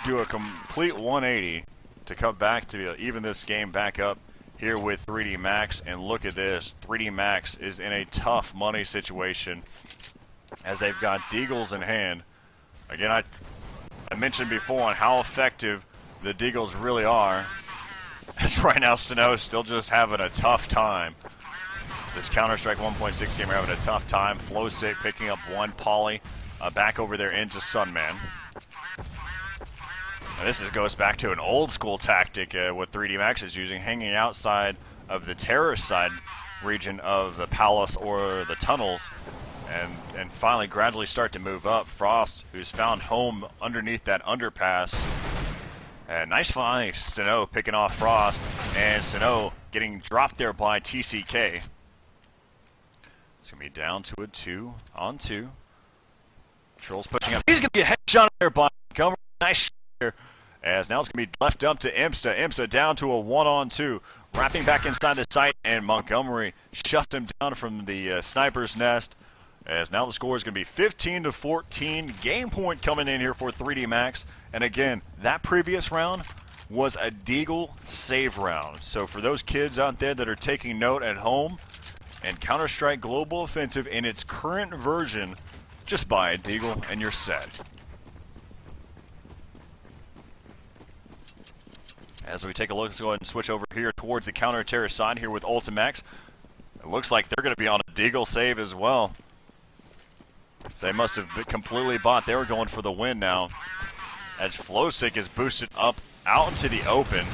do a complete 180 to come back to even this game back up here with 3D Max. And look at this, 3D Max is in a tough money situation as they've got Deagles in hand. Again, I mentioned before on how effective the Deagles really are. As right now, Sano's still just having a tough time. This Counter-Strike 1.6 gamer having a tough time. Flowsick picking up one poly back over there into Sunman. Now this goes back to an old school tactic what 3D Max is using, hanging outside of the terrorist side region of the palace or the tunnels, and finally gradually start to move up. Frost, who's found home underneath that underpass. And nice find, Sano picking off Frost, and Sano getting dropped there by TCK. It's going to be down to a 2-on-2. Trolls pushing up. He's going to be a headshot there by Montgomery. Nice shot there. As now it's going to be left up to Imsta. Imsta down to a 1-on-2. Wrapping back inside the site, and Montgomery shoved him down from the sniper's nest. As now the score is going to be 15-14. Game point coming in here for 3D Max. And again, that previous round was a Deagle save round. So for those kids out there that are taking note at home, and Counter-Strike Global Offensive in its current version, just buy a Deagle and you're set. As we take a look, let's go ahead and switch over here towards the counter-terror side here with Ultimax. It looks like they're going to be on a Deagle save as well. So they must have been completely bought. They were going for the win now. As Flowsick is boosted up out into the open.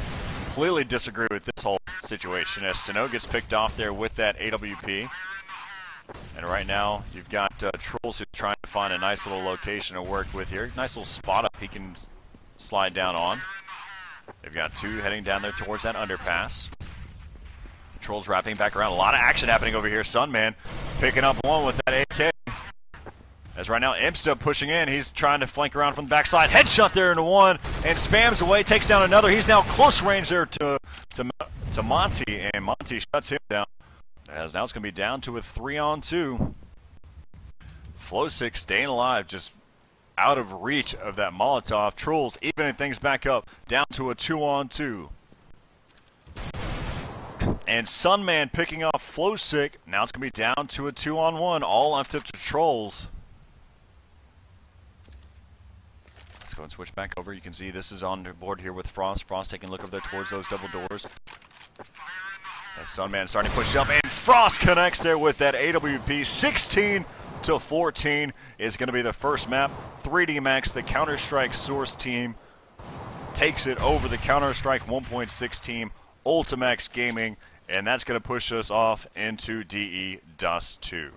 Completely disagree with this whole situation as Sano gets picked off there with that AWP. And right now you've got Trolls who's trying to find a nice little location to work with here. Nice little spot up he can slide down on. They've got two heading down there towards that underpass. Trolls wrapping back around. A lot of action happening over here. Sunman picking up one with that AK. As right now, Imsta pushing in. He's trying to flank around from the backside. Headshot there into one, and spams away, takes down another. He's now close range there to Monty, and Monty shuts him down. As now it's going to be down to a 3-on-2. Flowsick staying alive, just out of reach of that Molotov. Trolls evening things back up, down to a 2-on-2. And Sunman picking off Flowsick. Now it's going to be down to a 2-on-1. All left up to Trolls. Let's go and switch back over. You can see this is on the board here with Frost. Frost taking a look over there towards those double doors. As Sunman starting to push up, and Frost connects there with that AWP. 16-14 is going to be the first map. 3D Max, the Counter-Strike Source team, takes it over the Counter-Strike 1.6 team, Ultimax Gaming, and that's going to push us off into DE Dust 2.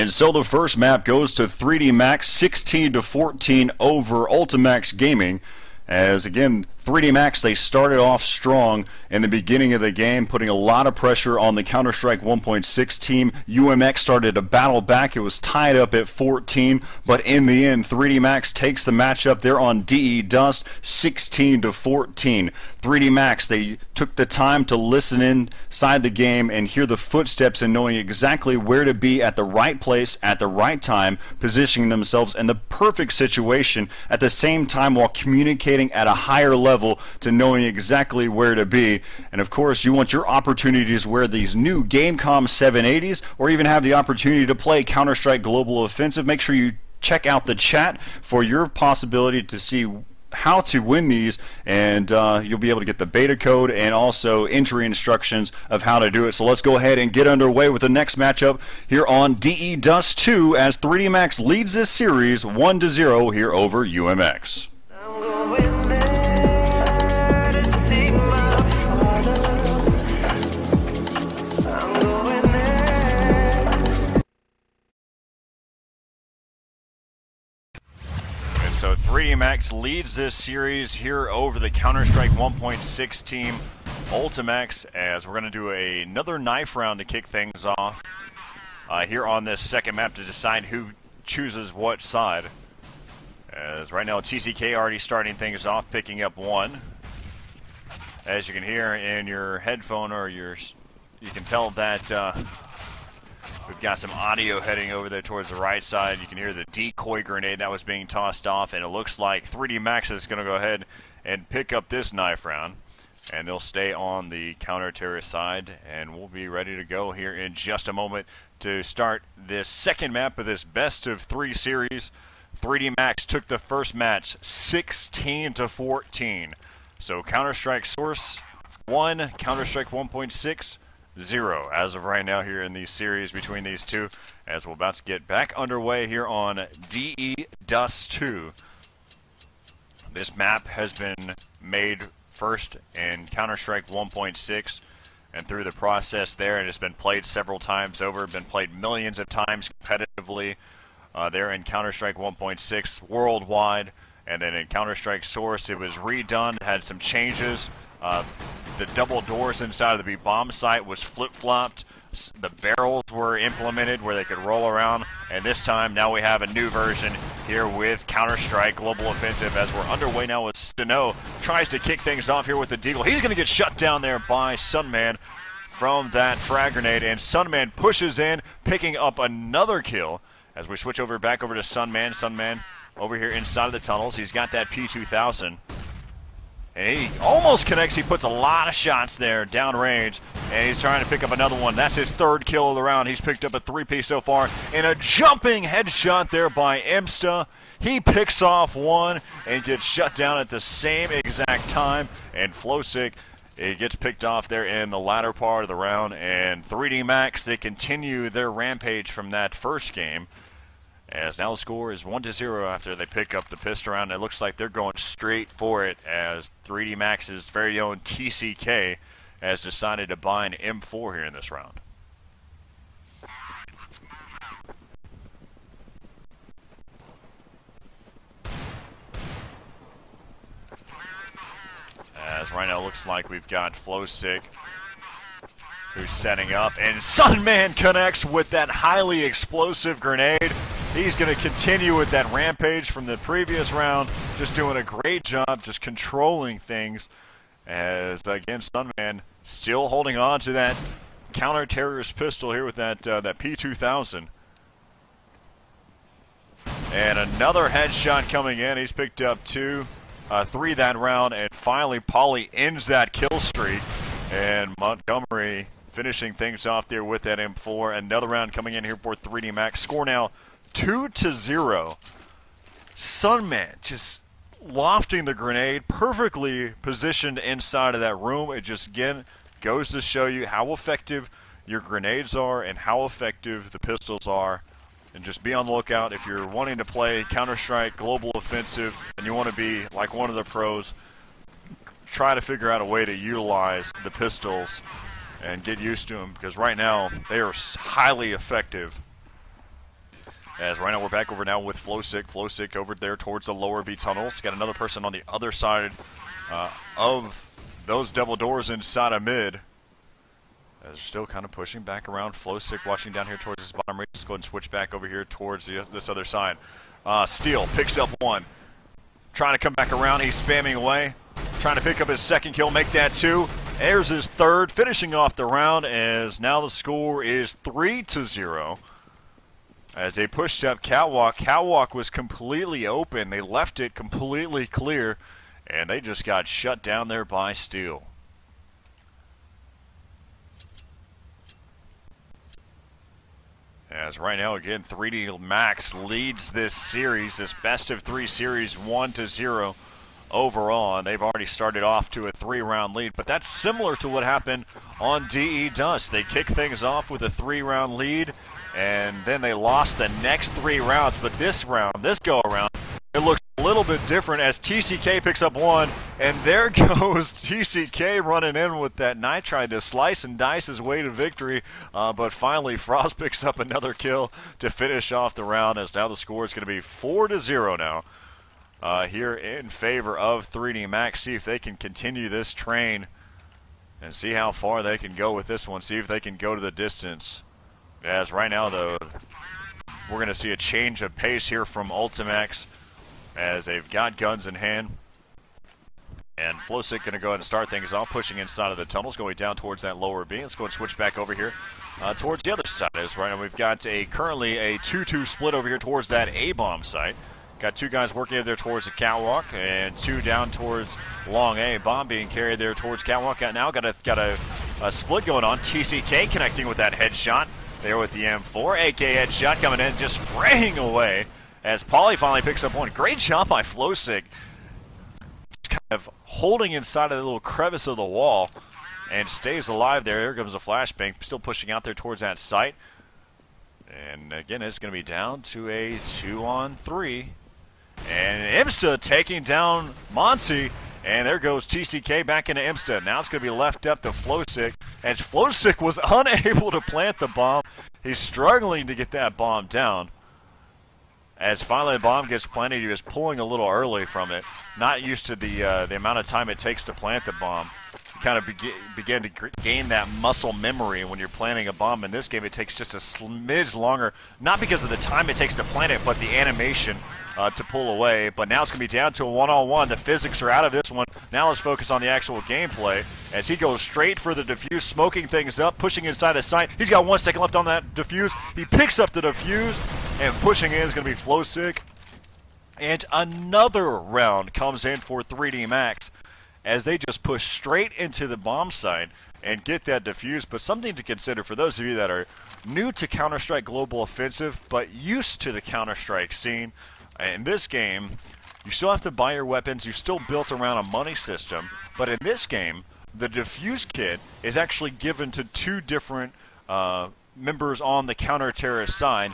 And so the first map goes to 3D Max, 16-14 over Ultimax Gaming. As again, 3D Max, they started off strong in the beginning of the game, putting a lot of pressure on the Counter-Strike 1.6 team. UMX started to battle back. It was tied up at 14, but in the end, 3D Max takes the matchup. They're on DE Dust, 16-14. 3D Max, they took the time to listen inside the game and hear the footsteps and knowing exactly where to be at the right place at the right time, positioning themselves in the perfect situation at the same time while communicating at a higher level to knowing exactly where to be. And of course, you want your opportunities to wear these new Gamecom 780s or even have the opportunity to play Counter-Strike Global Offensive. Make sure you check out the chat for your possibility to see how to win these, and you'll be able to get the beta code and also entry instructions of how to do it. So let's go ahead and get underway with the next matchup here on DE Dust 2 as 3D Max leads this series 1-0 here over UMX. So 3D Max leads this series here over the Counter-Strike 1.6 team, Ultimax, as we're going to do another knife round to kick things off here on this second map to decide who chooses what side. As right now TCK already starting things off, picking up one. As you can hear in your headphone or you can tell that we've got some audio heading over there towards the right side. You can hear the decoy grenade that was being tossed off, and it looks like 3D Max is going to go ahead and pick up this knife round. And they'll stay on the counter-terrorist side, and we'll be ready to go here in just a moment to start this second map of this best-of-3 series. 3D Max took the first match 16-14. So Counter-Strike Source 1, Counter-Strike 1.6 0 as of right now here in the series between these two, as we're about to get back underway here on DE Dust 2. This map has been made first in Counter-Strike 1.6, and through the process there it has been played several times over, been played millions of times competitively there in Counter-Strike 1.6 worldwide, and then in Counter-Strike Source it was redone, had some changes. The double doors inside of the B-bomb site was flip-flopped. The barrels were implemented where they could roll around, and this time now we have a new version here with Counter-Strike Global Offensive as we're underway now with Steno. Tries to kick things off here with the deagle. He's going to get shut down there by Sunman from that frag grenade, and Sunman pushes in, picking up another kill as we switch back over to Sunman. Sunman over here inside of the tunnels. He's got that P2000. And he almost connects. He puts a lot of shots there downrange, and he's trying to pick up another one. That's his third kill of the round. He's picked up a 3-piece so far, and a jumping headshot there by Imsta. He picks off one and gets shut down at the same exact time, and Flowsick, it gets picked off there in the latter part of the round, and 3D Max, they continue their rampage from that first game. As now the score is 1-0 after they pick up the pistol round. It looks like they're going straight for it as 3D Max's very own TCK has decided to buy an M4 here in this round. As right now it looks like we've got Flowsick who's setting up, and Sunman connects with that highly explosive grenade. He's going to continue with that rampage from the previous round, just doing a great job, just controlling things. As again, Sunman still holding on to that counter-terrorist pistol here with that that P2000. And another headshot coming in. He's picked up 3 that round, and finally Pauly ends that kill streak. And Montgomery finishing things off there with that M4. Another round coming in here for 3D Max. Score now 2-0. Sunman just lofting the grenade, perfectly positioned inside of that room. It just again goes to show you how effective your grenades are and how effective the pistols are. And just be on the lookout if you're wanting to play Counter-Strike Global Offensive and you want to be like one of the pros. Try to figure out a way to utilize the pistols and get used to them, because right now they are highly effective. As right now we're back over now with Flowsick. Flowsick over there towards the lower B tunnels. Got another person on the other side of those double doors inside of mid. As still kind of pushing back around. Flowsick watching down here towards his bottom range. Let's go ahead and switch back over here towards this other side. Steele picks up one. Trying to come back around. He's spamming away. Trying to pick up his second kill, make that 2. There's his third, finishing off the round as now the score is 3-0. As they pushed up Catwalk. Catwalk was completely open. They left it completely clear, and they just got shut down there by Steele. As right now, again, 3D Max leads this series, this best-of-3 series, 1-0 overall, and they've already started off to a 3-round lead. But that's similar to what happened on DE Dust. They kicked things off with a 3-round lead, and then they lost the next 3 rounds. But this round, this go-around, it looks a little bit different as TCK picks up one, and there goes TCK running in with that nitride to slice and dice his way to victory. But finally, Frost picks up another kill to finish off the round, as now the score is going to be 4-0 now. Here in favor of 3D Max. See if they can continue this train and see how far they can go with this one. See if they can go to the distance. As right now, though, we're going to see a change of pace here from Ultimax as they've got guns in hand. And Flowsick going to go ahead and start things off, pushing inside of the tunnels, going down towards that lower B. Let's go and switch back over here towards the other side. As right now we've got currently a 2-2 split over here towards that A-bomb site. Got 2 guys working over there towards the Catwalk, and 2 down towards Long A. Bomb being carried there towards Catwalk. Now got a split going on. TCK connecting with that headshot there with the M4. AK headshot coming in, just spraying away as Pauly finally picks up one. Great shot by Flowsick. Just kind of holding inside of the little crevice of the wall and stays alive there. Here comes a flashbang, still pushing out there towards that site. And again, it's going to be down to a 2-on-3. And IMSA taking down Monty. And there goes TCK back into IMSA. Now it's going to be left up to Flowsick. And Flowsick was unable to plant the bomb. He's struggling to get that bomb down. As finally the bomb gets planted, he was pulling a little early from it. Not used to the amount of time it takes to plant the bomb. You kind of begin to gain that muscle memory when you're planting a bomb. In this game, it takes just a smidge longer. Not because of the time it takes to plant it, but the animation to pull away. But now it's going to be down to a 1-on-1. The physics are out of this one. Now let's focus on the actual gameplay as he goes straight for the defuse, smoking things up, pushing inside the site. He's got 1 second left on that defuse. He picks up the defuse, and pushing in is going to be Flowsick. And another round comes in for 3D Max as they just push straight into the bomb site and get that defuse. But something to consider for those of you that are new to Counter-Strike Global Offensive but used to the Counter-Strike scene. In this game, you still have to buy your weapons. You're still built around a money system. But in this game, the defuse kit is actually given to 2 different members on the counter-terrorist side.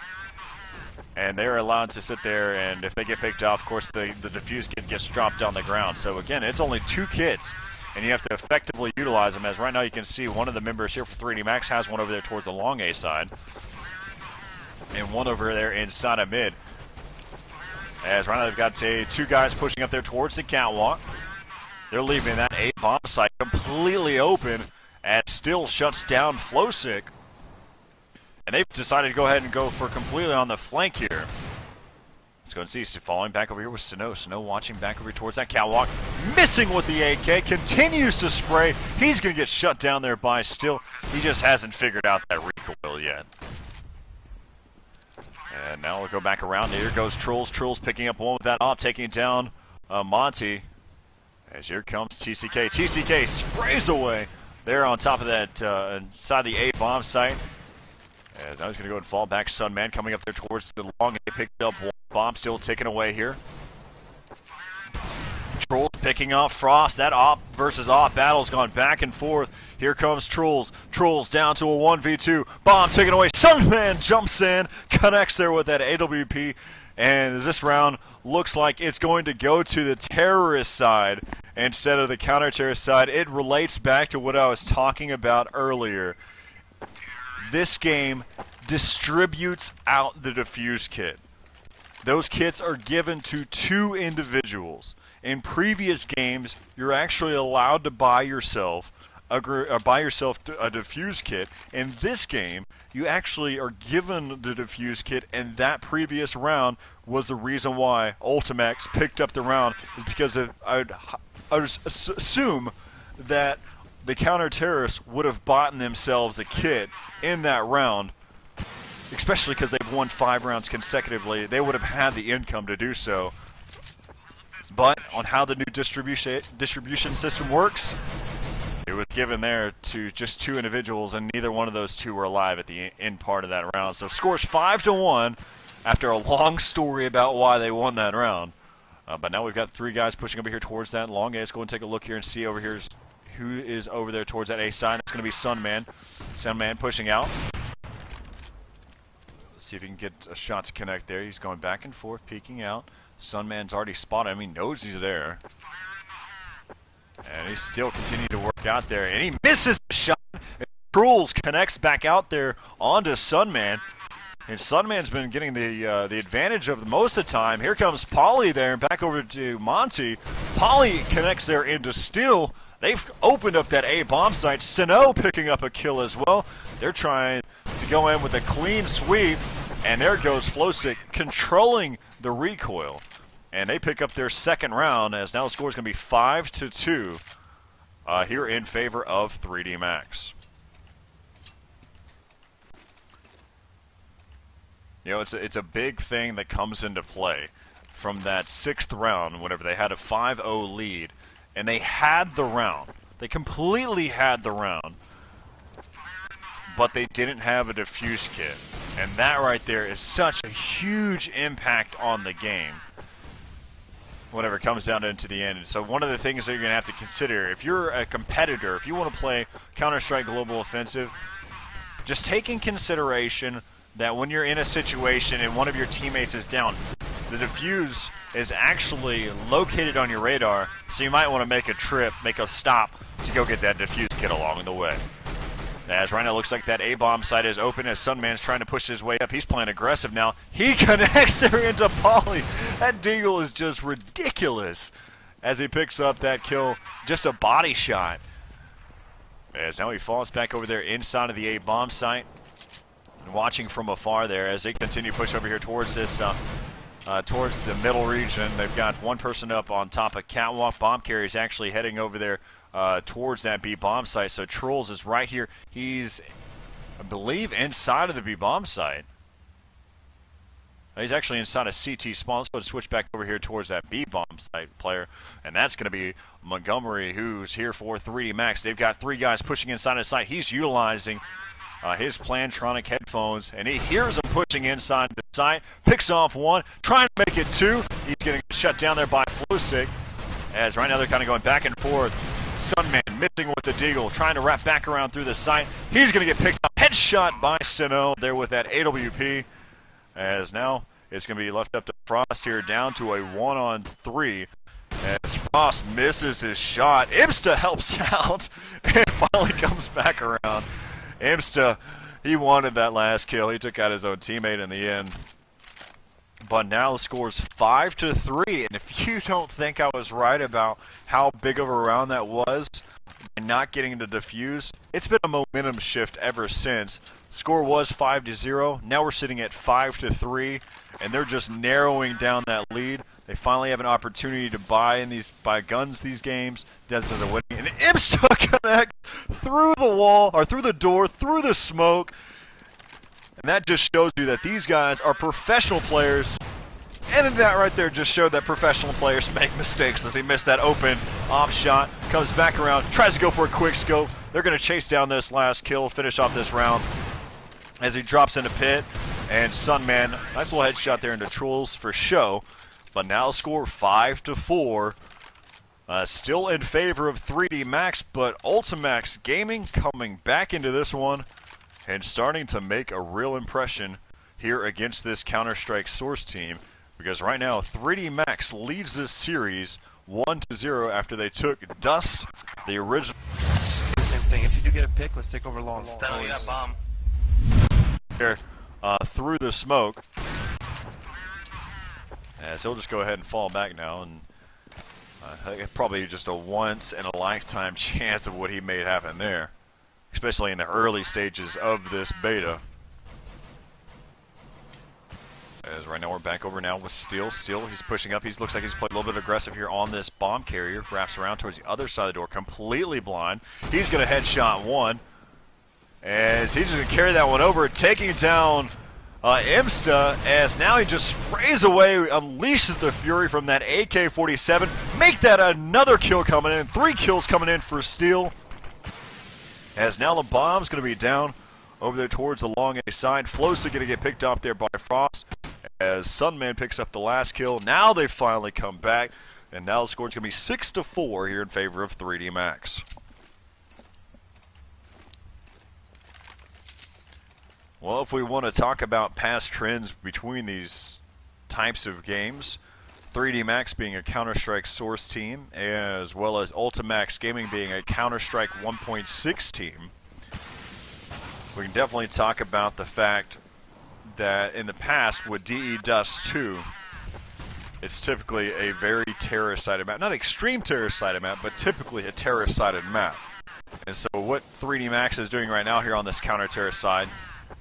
And they're allowed to sit there, and if they get picked off, of course, the defuse kit gets dropped on the ground. So again, it's only 2 kits, and you have to effectively utilize them. As right now you can see one of the members here for 3D Max has one over there towards the long A side, and one over there inside of mid. As right now they've got 2 guys pushing up there towards the Catwalk. They're leaving that A bomb site completely open, and still shuts down Flowsick. And they've decided to go ahead and go for completely on the flank here. Let's go and see. Falling back over here with Snow. Snow watching back over towards that Catwalk. Missing with the AK. Continues to spray. He's going to get shut down there by Still. He just hasn't figured out that recoil yet. And now we'll go back around. Here goes Trolls. Trolls picking up one with that op, taking down Monty. As here comes TCK. TCK sprays away there on top of that inside the A bomb site. As now he's going to go and fall back. Sunman coming up there towards the long A. Picked up one bomb, still ticking away here. Trolls picking off Frost. That op versus op battle's gone back and forth. Here comes Trolls. Trolls down to a 1v2. Bomb taken away. Sunman jumps in, connects there with that AWP. And this round looks like it's going to go to the terrorist side instead of the counter-terrorist side. It relates back to what I was talking about earlier. this game distributes out the defuse kit. Those kits are given to 2 individuals. In previous games, you're actually allowed to buy yourself a defuse kit. In this game, you actually are given the defuse kit, and that previous round was the reason why Ultimax picked up the round, is because I would assume that the counter-terrorists would have bought themselves a kit in that round, especially because they've won 5 rounds consecutively. They would have had the income to do so. But on how the new distribution system works, it was given there to just 2 individuals, and neither one of those 2 were alive at the end part of that round. So scores 5-1 after a long story about why they won that round. But now we've got 3 guys pushing over here towards that long A. Let's go and take a look here and see over here who is over there towards that A side. That's going to be Sunman. Sunman pushing out. Let's see if he can get a shot to connect there. He's going back and forth, peeking out. Sunman's already spotted him. He knows he's there. And he's still continuing to work out there. And he misses the shot. And Trules connects back out there onto Sunman. And Sunman's been getting the advantage of most of the time. Here comes Polly there, and back over to Monty. Polly connects there into Steel. They've opened up that A bomb site. Sino picking up a kill as well. They're trying to go in with a clean sweep. And there goes Flowsick controlling the recoil. And they pick up their 2nd round, as now the score is going to be 5-2 here in favor of 3D Max. You know, it's a big thing that comes into play from that 6th round, whenever they had a 5-0 lead, and they had the round. They completely had the round, but they didn't have a defuse kit. And that right there is such a huge impact on the game whenever it comes down into the end. So one of the things that you're going to have to consider, if you're a competitor, if you want to play Counter-Strike Global Offensive, just take in consideration that when you're in a situation and one of your teammates is down, the defuse is actually located on your radar, so you might want to make a stop to go get that defuse kit along the way. As right now looks like that A-bomb site is open as Sunman's trying to push his way up. He's playing aggressive now. He connects there into Polly. That deagle is just ridiculous as he picks up that kill. Just a body shot. As now he falls back over there inside of the A-bomb site. And watching from afar there as they continue to push over here towards this towards the middle region. They've got 1 person up on top of Catwalk. Bomb carrier's actually heading over there towards that B bomb site. So Trolls is right here. He's, I believe, inside of the B bomb site. He's actually inside a CT spawn. Let's go and switch back over here towards that B bomb site player, and that's going to be Montgomery, who's here for 3D Max. They've got 3 guys pushing inside his site. He's utilizing his Plantronic headphones, and he hears them pushing inside the site. Picks off 1, trying to make it 2. He's getting shut down there by Flowsick. As right now they're kind of going back and forth. Sunman missing with the deagle, trying to wrap back around through the site. He's going to get picked up. Headshot by Sino there with that AWP. As now it's going to be left up to Frost here, down to a 1-on-3. As Frost misses his shot, Imsta helps out and finally comes back around. Imsta, he wanted that last kill. He took out his own teammate in the end. But now the score's 5-3, and if you don't think I was right about how big of a round that was and not getting to defuse, it's been a momentum shift ever since. Score was 5-0. Now we're sitting at 5-3, and they're just narrowing down that lead. They finally have an opportunity to buy guns these games. That's they're winning. And Imsta connect through the wall, or through the door, through the smoke. And that just shows you that these guys are professional players. And that right there just showed that professional players make mistakes, as he missed that open off shot. Comes back around, tries to go for a quick scope. They're going to chase down this last kill, finish off this round as he drops into pit. And Sunman, nice little headshot there into Trolls for show. But now score 5-4. Still in favor of 3D Max, but Ultimax Gaming coming back into this one and starting to make a real impression here against this Counter-Strike Source team, because right now 3D Max leads this series 1-0 after they took Dust, the original. Same thing. If you do get a pick, let's take over long. Stand on that bomb. there through the smoke. As he'll just go ahead and fall back now, and I think probably just a once in a lifetime chance of what he made happen there, especially in the early stages of this beta. As right now we're back over now with Steele. Steele, he's pushing up. He looks like he's playing a little bit aggressive here on this bomb carrier. Wraps around towards the other side of the door, completely blind. He's going to headshot one. As he's just going to carry that one over, taking down Imsta, as now he just sprays away, unleashes the fury from that AK-47. Make that another kill coming in. 3 kills coming in for Steele. As now the bomb's going to be down over there towards the long A side. Flosa going to get picked up there by Frost. As Sunman picks up the last kill. Now they finally come back, and now the score is going to be 6-4 here in favor of 3D Max. Well, if we want to talk about past trends between these types of games, 3D Max being a Counter-Strike source team, as well as Ultimax Gaming being a Counter-Strike 1.6 team, we can definitely talk about the fact that in the past with DE Dust 2, it's typically a very terrorist-sided map. Not extreme terrorist-sided map, but typically a terrorist-sided map. And so what 3D Max is doing right now here on this counter-terrorist side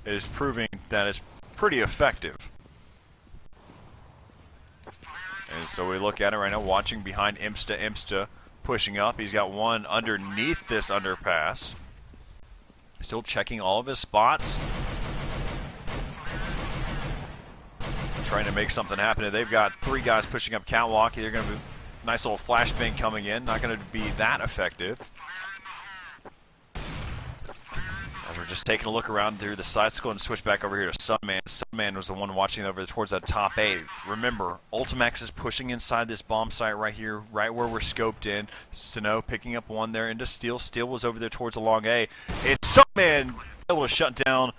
is proving that it's pretty effective. And so we look at it right now, watching behind Imsta. Imsta pushing up. He's got one underneath this underpass. Still checking all of his spots. Trying to make something happen. They've got 3 guys pushing up catwalk. They're going to be nice little flashbang coming in. Not going to be that effective. As we're just taking a look around through the side, let's go and switch back over here to Sunman. Sunman was the one watching over towards that top A. Remember, Ultimax is pushing inside this bomb site right here, right where we're scoped in. Sano picking up one there into Steel. Steel was over there towards the long A. It's Sunman able to shut down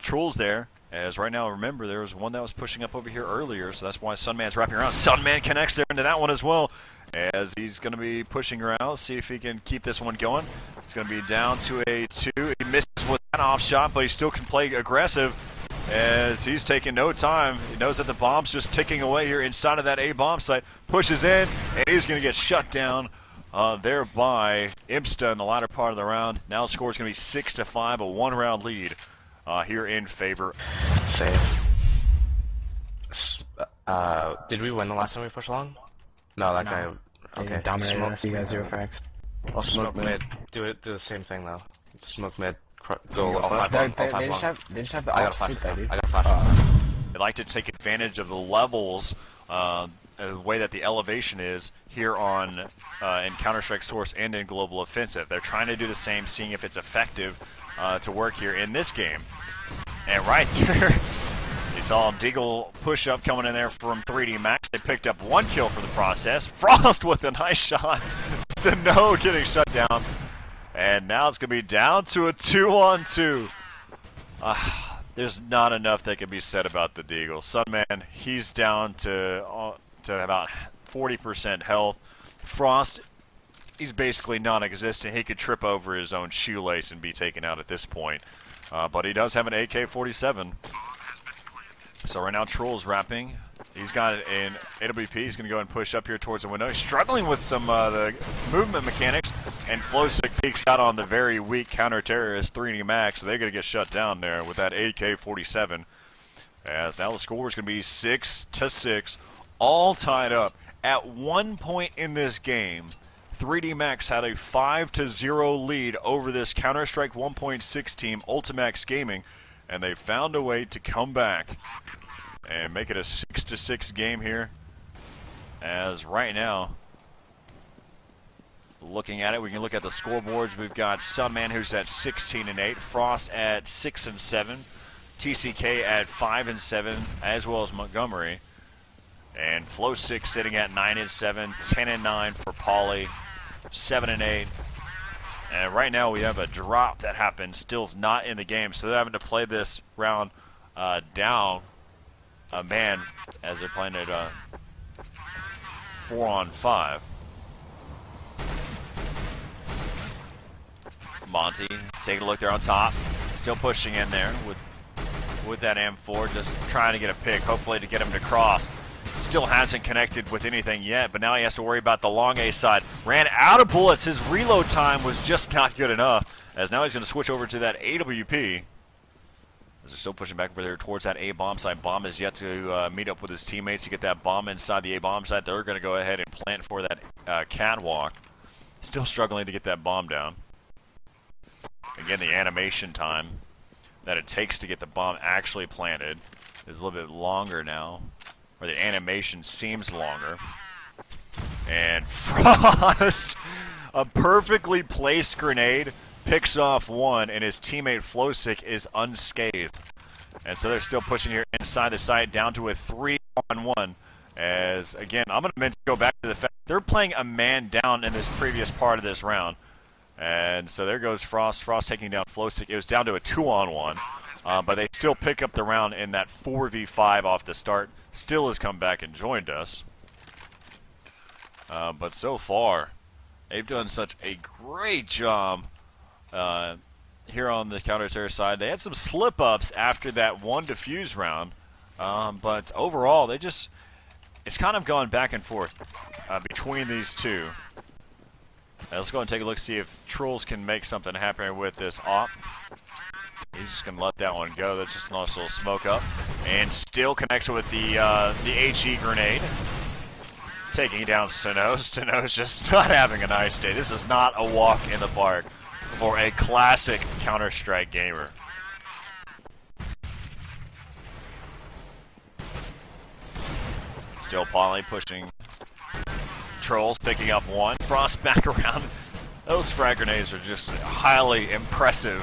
Trolls there. As right now, remember, there was one that was pushing up over here earlier, so that's why Sunman's wrapping around. Sunman connects there into that one as well, as he's going to be pushing around, see if he can keep this one going. It's going to be down to a 2. He misses with that off shot, but he still can play aggressive, as he's taking no time. He knows that the bomb's just ticking away here inside of that A bomb site. Pushes in, and he's going to get shut down there by Imsta in the latter part of the round. Now the score is going to be 6-5, a 1-round lead here in favor. Save. Did we win the last time we pushed along? No, that guy. Okay. Dominated us. You guys 0 frags. I'll smoke mid. Do the same thing though. Smoke mid. Go all 5 long. They just have the I got a flash. flash. I got a flash. They like to take advantage of the levels, the way that the elevation is here on in Counter-Strike Source and in Global Offensive. They're trying to do the same, seeing if it's effective to work here in this game. And right there, you saw Deagle push up coming in there from 3D Max. They picked up 1 kill for the process. Frost with a nice shot. Sano getting shut down. And now it's going to be down to a 2-on-2. There's not enough that can be said about the Deagle. Sunman, he's down to about 40% health. Frost, he's basically non-existent. He could trip over his own shoelace and be taken out at this point. But he does have an AK-47. So right now Troll's wrapping. He's got an AWP. He's going to go and push up here towards the window. He's struggling with some the movement mechanics. And Flowsick peeks out on the very weak counter-terrorist 3D Max. So they're going to get shut down there with that AK-47. As now the score is going to be 6-6. All tied up. At one point in this game, 3D Max had a 5-0 lead over this Counter-Strike 1.6 team, Ultimax Gaming, and they found a way to come back and make it a 6-6 game here. As right now, looking at it, we can look at the scoreboards. We've got Sunman, who's at 16-8, Frost at 6-7, TCK at 5-7, as well as Montgomery, and Flow6 sitting at 9-7, 10-9 for Pauly, 7-8. And right now we have a drop that happened. Still's not in the game, so they're having to play this round down a man as they're playing it 4-on-5. Monty taking a look there on top, still pushing in there with with that M4, just trying to get a pick, hopefully to get him to cross. Still hasn't connected with anything yet, but now he has to worry about the long A side. Ran out of bullets. His reload time was just not good enough, as now he's going to switch over to that AWP. As they're still pushing back over there towards that A bomb site. Bomb is yet to meet up with his teammates to get that bomb inside the A bomb site. They're going to go ahead and plant for that catwalk. Still struggling to get that bomb down. Again, the animation time that it takes to get the bomb actually planted is a little bit longer now. Or the animation seems longer. And Frost, a perfectly placed grenade, picks off one, and his teammate Flowsick is unscathed. And so they're still pushing here inside the site down to a 3-on-1. As, again, I'm going to go back to the fact they're playing a man down in this previous part of this round. And so there goes Frost. Frost taking down Flowsick. It was down to a 2-on-1. But they still pick up the round in that 4v5 off the start. Still has come back and joined us. But so far, they've done such a great job here on the counter-terror side. They had some slip-ups after that one defuse round. But overall, it's kind of gone back and forth between these two. Let's go and take a look, see if Trolls can make something happen with this op. He's just going to let that one go. That's just a nice little smoke up. And still connects with the HE grenade. Taking down Sano. Sano's just not having a nice day. This is not a walk in the park for a classic Counter-Strike gamer. Still Polly pushing Trolls, picking up one. Frost back around. Those frag grenades are just highly impressive.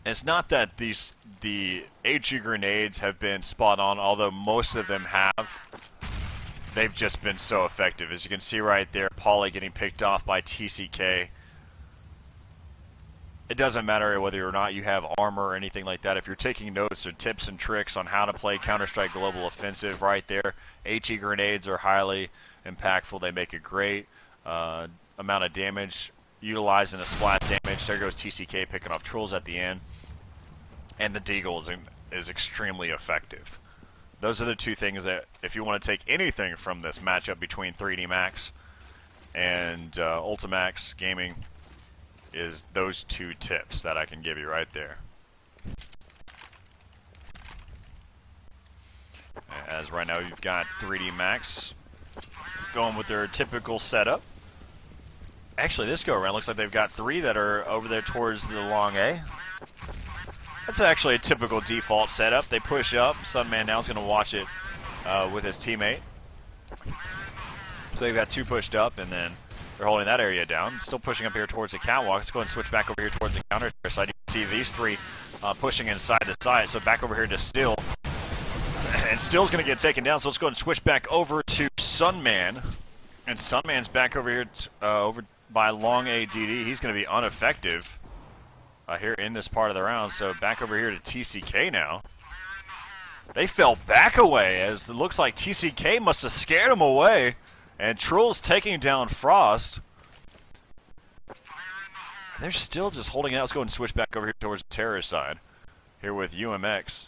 It's not that the HE grenades have been spot on, although most of them have. They've just been so effective. As you can see right there, Pauly getting picked off by TCK. It doesn't matter whether or not you have armor or anything like that. If you're taking notes or tips and tricks on how to play Counter-Strike Global Offensive right there, HE grenades are highly impactful. They make a great amount of damage, utilizing a splash damage. There goes TCK picking off Trolls at the end. And the Deagle is extremely effective. Those are the two things that, if you want to take anything from this matchup between 3D Max and Ultimax Gaming, is those two tips that I can give you right there. As right now you've got 3D Max going with their typical setup. Actually, this go around looks like they've got three that are over there towards the long A. That's actually a typical default setup. They push up. Sunman now is going to watch it with his teammate. So they've got two pushed up, and then they're holding that area down. Still pushing up here towards the catwalk. Let's go and switch back over here towards the counter side. You can see these three pushing inside the side. So back over here to Still. And Still's going to get taken down, so let's go and switch back over to Sunman. And Sunman's back over here over by long ADD. He's going to be ineffective here in this part of the round. So back over here to TCK now. They fell back away, as it looks like TCK must have scared him away. And Trolls taking down Frost. And they're still just holding out. Let's go and switch back over here towards the terror side. Here with UMX.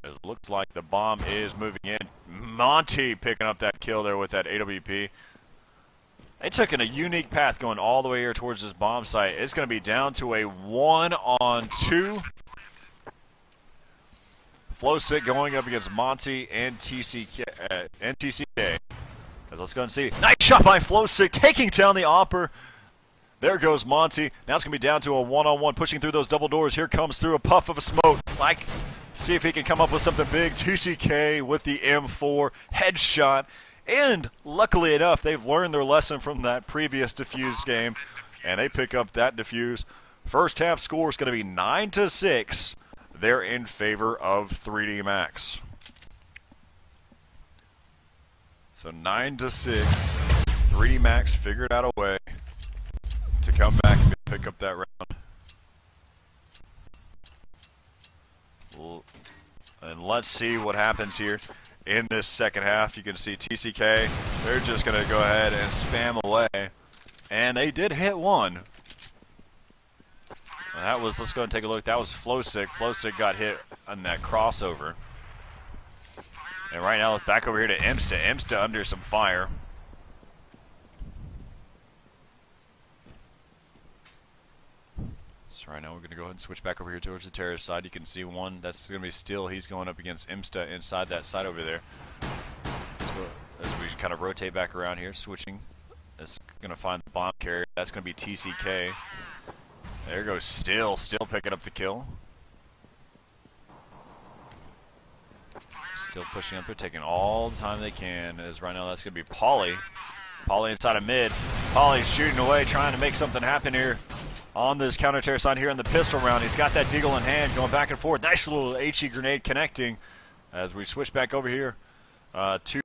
It looks like the bomb is moving in. Monty picking up that kill there with that AWP. They took a unique path going all the way here towards this bomb site. It's going to be down to a 1-on-2. Flowsick going up against Monty and TCK. Let's go and see. Nice shot by Flowsick, taking down the Opper. There goes Monty. Now it's going to be down to a 1-on-1, pushing through those double doors. Here comes through a puff of a smoke. See if he can come up with something big. TCK with the M4 headshot. And luckily enough, they've learned their lesson from that previous defuse game, and they pick up that defuse. First half score is going to be 9-6. They're in favor of 3D Max. So 9-6. 3D Max figured out a way to come back and pick up that round. And let's see what happens here in this second half. You can see TCK, they're just going to go ahead and spam away. And they did hit one. That was, let's go and take a look. That was Flowsick. Flowsick got hit on that crossover. And right now, it's back over here to Imsta. Imsta under some fire. So right now, we're going to go ahead and switch back over here towards the terrace side. You can see one. That's going to be Steel. He's going up against Imsta inside that side over there. So as we kind of rotate back around here, switching. That's going to find the bomb carrier. That's going to be TCK. There goes Still picking up the kill. Still pushing up there, taking all the time they can. As right now, that's going to be Pauly. Pauly inside of mid. Pauly's shooting away, trying to make something happen here on this counter terror side here in the pistol round. He's got that deagle in hand, going back and forth. Nice little HE grenade connecting as we switch back over here to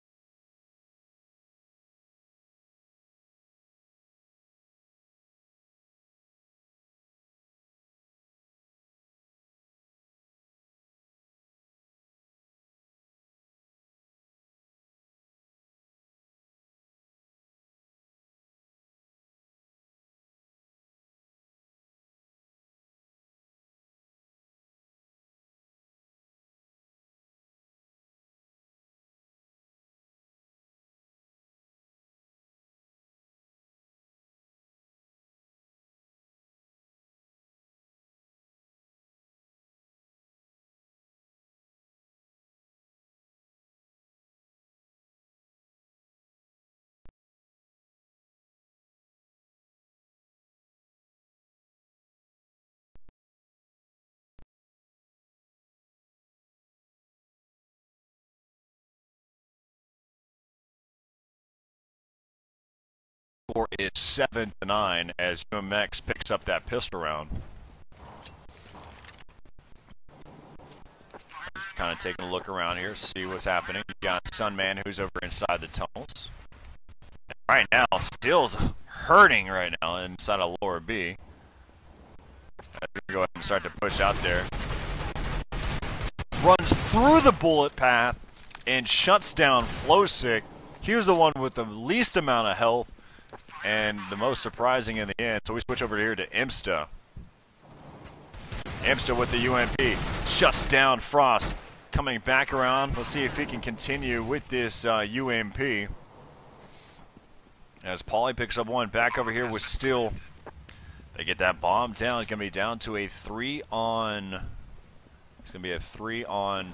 score is 7-9 as UMX picks up that pistol round. Kind of taking a look around here, see what's happening. You got Sunman who's over inside the tunnels. And right now, Still's hurting right now inside of lower B. I'm going to go ahead and start to push out there. Runs through the bullet path and shuts down Flowsick. He was the one with the least amount of health and the most surprising in the end. So we switch over here to Imsta. Imsta with the UMP. Shuts down Frost. Coming back around. Let's see if he can continue with this UMP. As Pauly picks up one. Back over here with Still. They get that bomb down. It's going to be down to a 3-on. It's going to be a 3-on